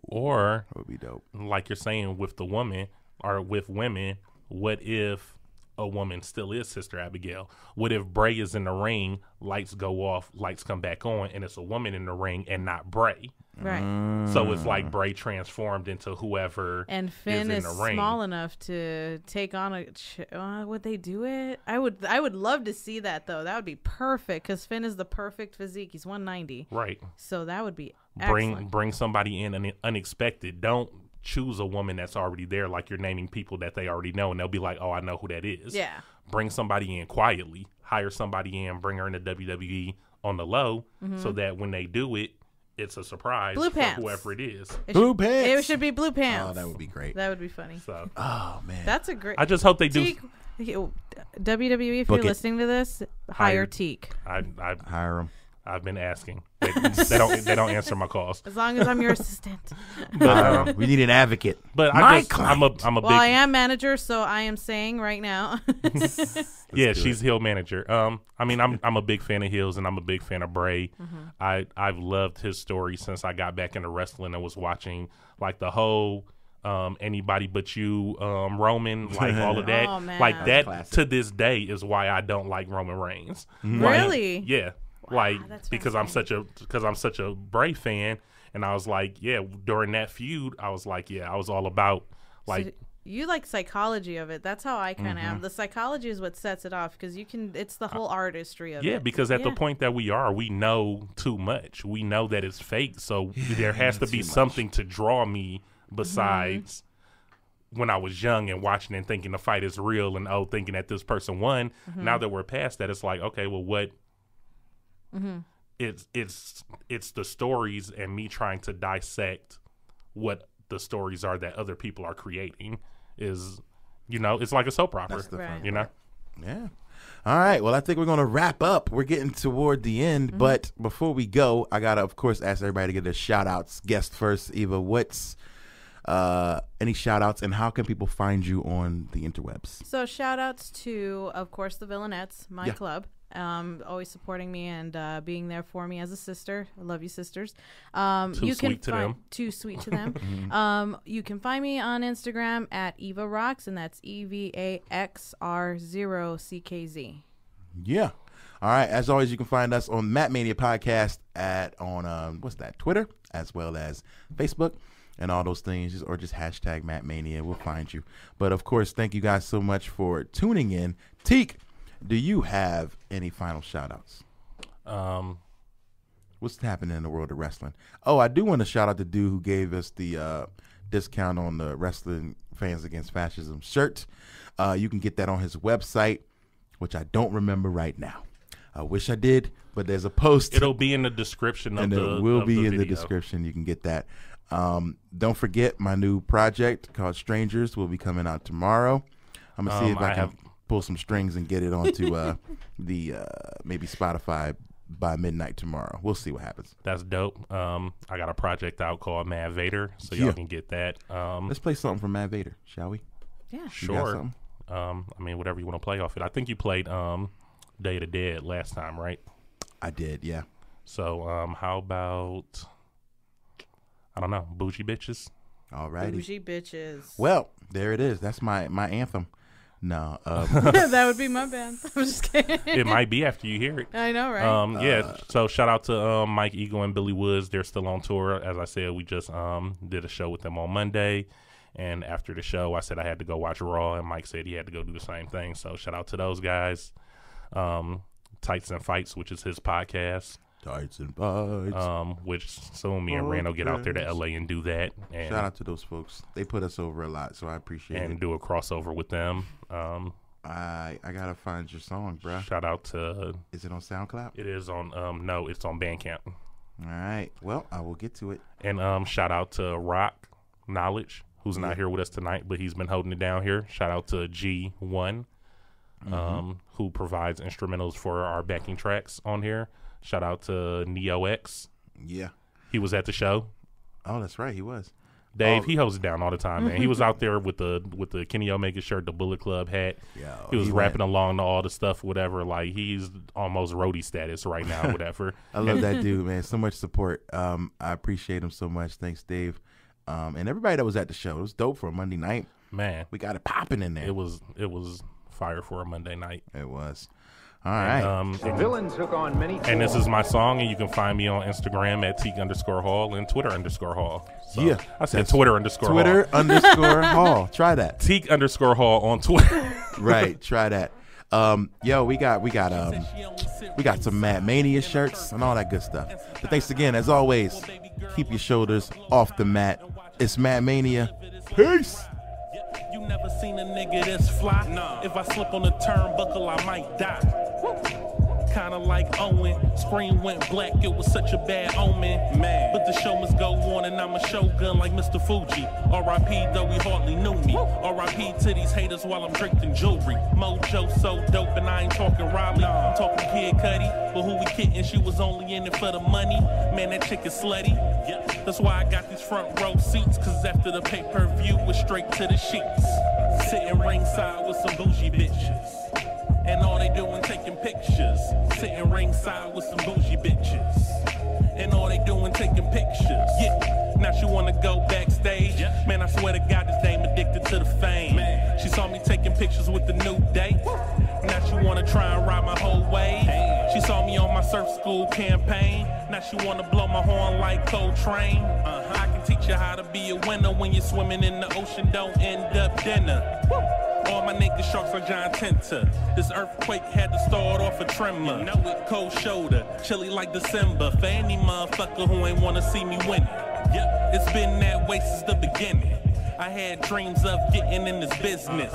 Or That would be dope. like you're saying with the woman or with women, what if a woman still is Sister Abigail? What if Bray is in the ring, lights go off, lights come back on, and it's a woman in the ring and not Bray? Right. So it's like Bray transformed into whoever And Finn is is in the ring. small enough to take on a. Would they do it? I would love to see that though. That would be perfect because Finn is the perfect physique. He's 190, Right. so that would be excellent. Bring somebody in unexpected. Don't choose a woman that's already there, like you're naming people that they already know, and they'll be like, "Oh, I know who that is." Yeah. Bring somebody in quietly. Hire somebody in. Bring her into WWE on the low, so that when they do it, it's a surprise Blue for pants. whoever it is. It Blue should, pants. It should be blue pants. Oh, that would be great. That would be funny. So Oh man. That's a great. I just hope they do. Teak, WWE, if Book you're it. listening to this, hire Hire. Teak. I Hire him. I've been asking. They don't answer my calls. As long as I'm your assistant. But, we need an advocate. But I'm a big. Well, I am manager, so I am saying right now. Yeah, she's heel manager. I mean, I'm a big fan of heels, and I'm a big fan of Bray. I've loved his story since I got back into wrestling and was watching like the whole Anybody But You, Roman, like all of that. Oh, man. Like that classic. to this day is why I don't like Roman Reigns. Really? Like, yeah. Like that's because I'm such a Bray fan, and I was like, yeah, during that feud, I was like, yeah, I was all about like. So you like psychology of it. That's how I kind of am. The psychology is what sets it off because it's the whole artistry of it. Yeah, because at the point that we know too much. We know that it's fake, so there has to be something to draw me besides when I was young and watching and thinking the fight is real and thinking that this person won. Now that we're past that, it's like, okay, well, what? It's the stories and me trying to dissect what the stories are that other people are creating is, it's like a soap opera. That's the fun you know. Yeah. All right. Well, I think we're going to wrap up. We're getting toward the end. But before we go, I got to, of course, ask everybody to get their shout-outs. Guest first. Eva, what's any shout-outs, and how can people find you on the interwebs? So shout-outs to, of course, the Villainettes, my club. Always supporting me and being there for me as a sister. I love you, sisters. Too sweet to them. Too sweet to them. You can find me on Instagram at Eva Rocks, and that's EVAXR0CKZ. Yeah. All right. As always, you can find us on Matt Mania Podcast on Twitter, as well as Facebook and all those things, or just hashtag Matt Mania. We'll find you. But of course, thank you guys so much for tuning in. Teak, do you have any final shout-outs? What's happening in the world of wrestling? Oh, I do want to shout out the dude who gave us the discount on the Wrestling Fans Against Fascism shirt. You can get that on his website, which I don't remember right now. I wish I did, but there's a post. It'll be in the description of and the it will be in the video. description. You can get that. Don't forget my new project called Strangers will be coming out tomorrow. I'm going to see if I can pull some strings and get it onto the maybe Spotify by midnight tomorrow. We'll see what happens. That's dope. I got a project out called Mad Vader, so y'all can get that. Let's play something from Mad Vader, shall we? Yeah. Sure. I mean, whatever you want to play off it. I think you played Day of the Dead last time, right? I did, yeah. So how about, I don't know, Bougie Bitches? All righty. Bougie Bitches. Well, there it is. That's my anthem. No. That would be my band. I'm just kidding. It might be after you hear it. I know, right? Yeah, so shout out to Mike Eagle and Billy Woods. They're still on tour. As I said, we just did a show with them on Monday. And after the show, I said I had to go watch Raw, and Mike said he had to go do the same thing. So shout out to those guys. Tights and Fights, which is his podcast. Tights and Fights. Which soon me and Randall get out there to LA and do that. And shout out to those folks. They put us over a lot, so I appreciate it. And do a crossover with them. I gotta find your song, bruh. Shout out to. Is it on SoundCloud? It is on. No, it's on Bandcamp. All right. Well, I will get to it. And shout out to Rock Knowledge, who's not here with us tonight, but he's been holding it down here. Shout out to G1, who provides instrumentals for our backing tracks on here. Shout out to Neo X. Yeah. He was at the show. Oh, that's right. He was. Dave, he holds it down all the time, man. He was out there with the Kenny Omega shirt, the Bullet Club hat. Yeah, he was rapping along to all the stuff, whatever. Like, he's almost roadie status right now, whatever. I love that dude, man. So much support. I appreciate him so much. Thanks, Dave. And everybody that was at the show. It was dope for a Monday night. Man. We got it popping in there. It was fire for a Monday night. It was. All right. The villain took on many forms. And this is my song, and you can find me on Instagram at Teak_Hall and Twitter_Hall. So yeah. I said Twitter_Hall. Twitter_Hall. Try that. Teak_Hall on Twitter. Right. Try that. Yo, we got some Mad Mania shirts and all that good stuff. But thanks again, as always. Keep your shoulders off the mat. It's Mad Mania. Peace. You never seen a nigga this fly. If I slip on the turnbuckle, I might die. kinda like Owen. Screen went black, it was such a bad omen. Man, but the show must go on, and I'm a shogun like Mr. Fuji. R.I.P. though he hardly knew me. R.I.P. to these haters while I'm drinking jewelry. Mojo so dope, and I ain't talking Riley. I'm talking Kid Cudi, but who we kidding? She was only in it for the money. Man, that chick is slutty. That's why I got these front row seats, cause after the pay-per-view, we're straight to the sheets. Sitting ringside with some bougie bitches, and all they doing taking pictures. Sitting ringside with some bougie bitches, and all they doing taking pictures. Yeah, now she wanna go backstage. Man, I swear to God, this dame addicted to the fame. She saw me taking pictures with the new date. Now she wanna try and ride my whole wave. She saw me on my surf school campaign. Now she wanna blow my horn like Coltrane. I can teach you how to be a winner when you're swimming in the ocean. Don't end up dinner. All my niggas sharks are giant tinter. This earthquake had to start off a tremor. You know it, cold shoulder, chilly like December. For any motherfucker who ain't wanna see me win. It's been that way since the beginning. I had dreams of getting in this business.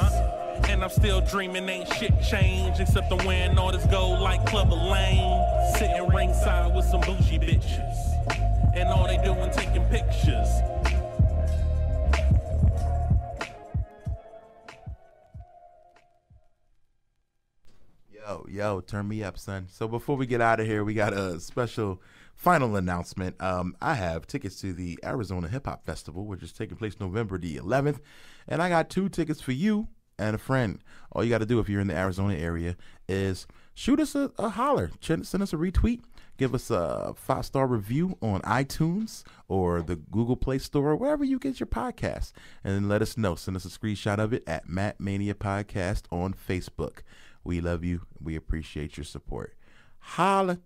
And I'm still dreaming, ain't shit changed, except I'm wearing all this gold like Clubber Lane. Sitting ringside with some bougie bitches, and all they doing taking pictures. Yo, turn me up, son. So before we get out of here, we got a special final announcement. I have tickets to the Arizona Hip Hop Festival, which is taking place November the 11th, and I got 2 tickets for you and a friend. All you got to do if you're in the Arizona area is shoot us a holler, send us a retweet, give us a 5-star review on iTunes or the Google Play Store, wherever you get your podcast, and then let us know. Send us a screenshot of it at Matt Mania Podcast on Facebook. We love you. We appreciate your support. Holla.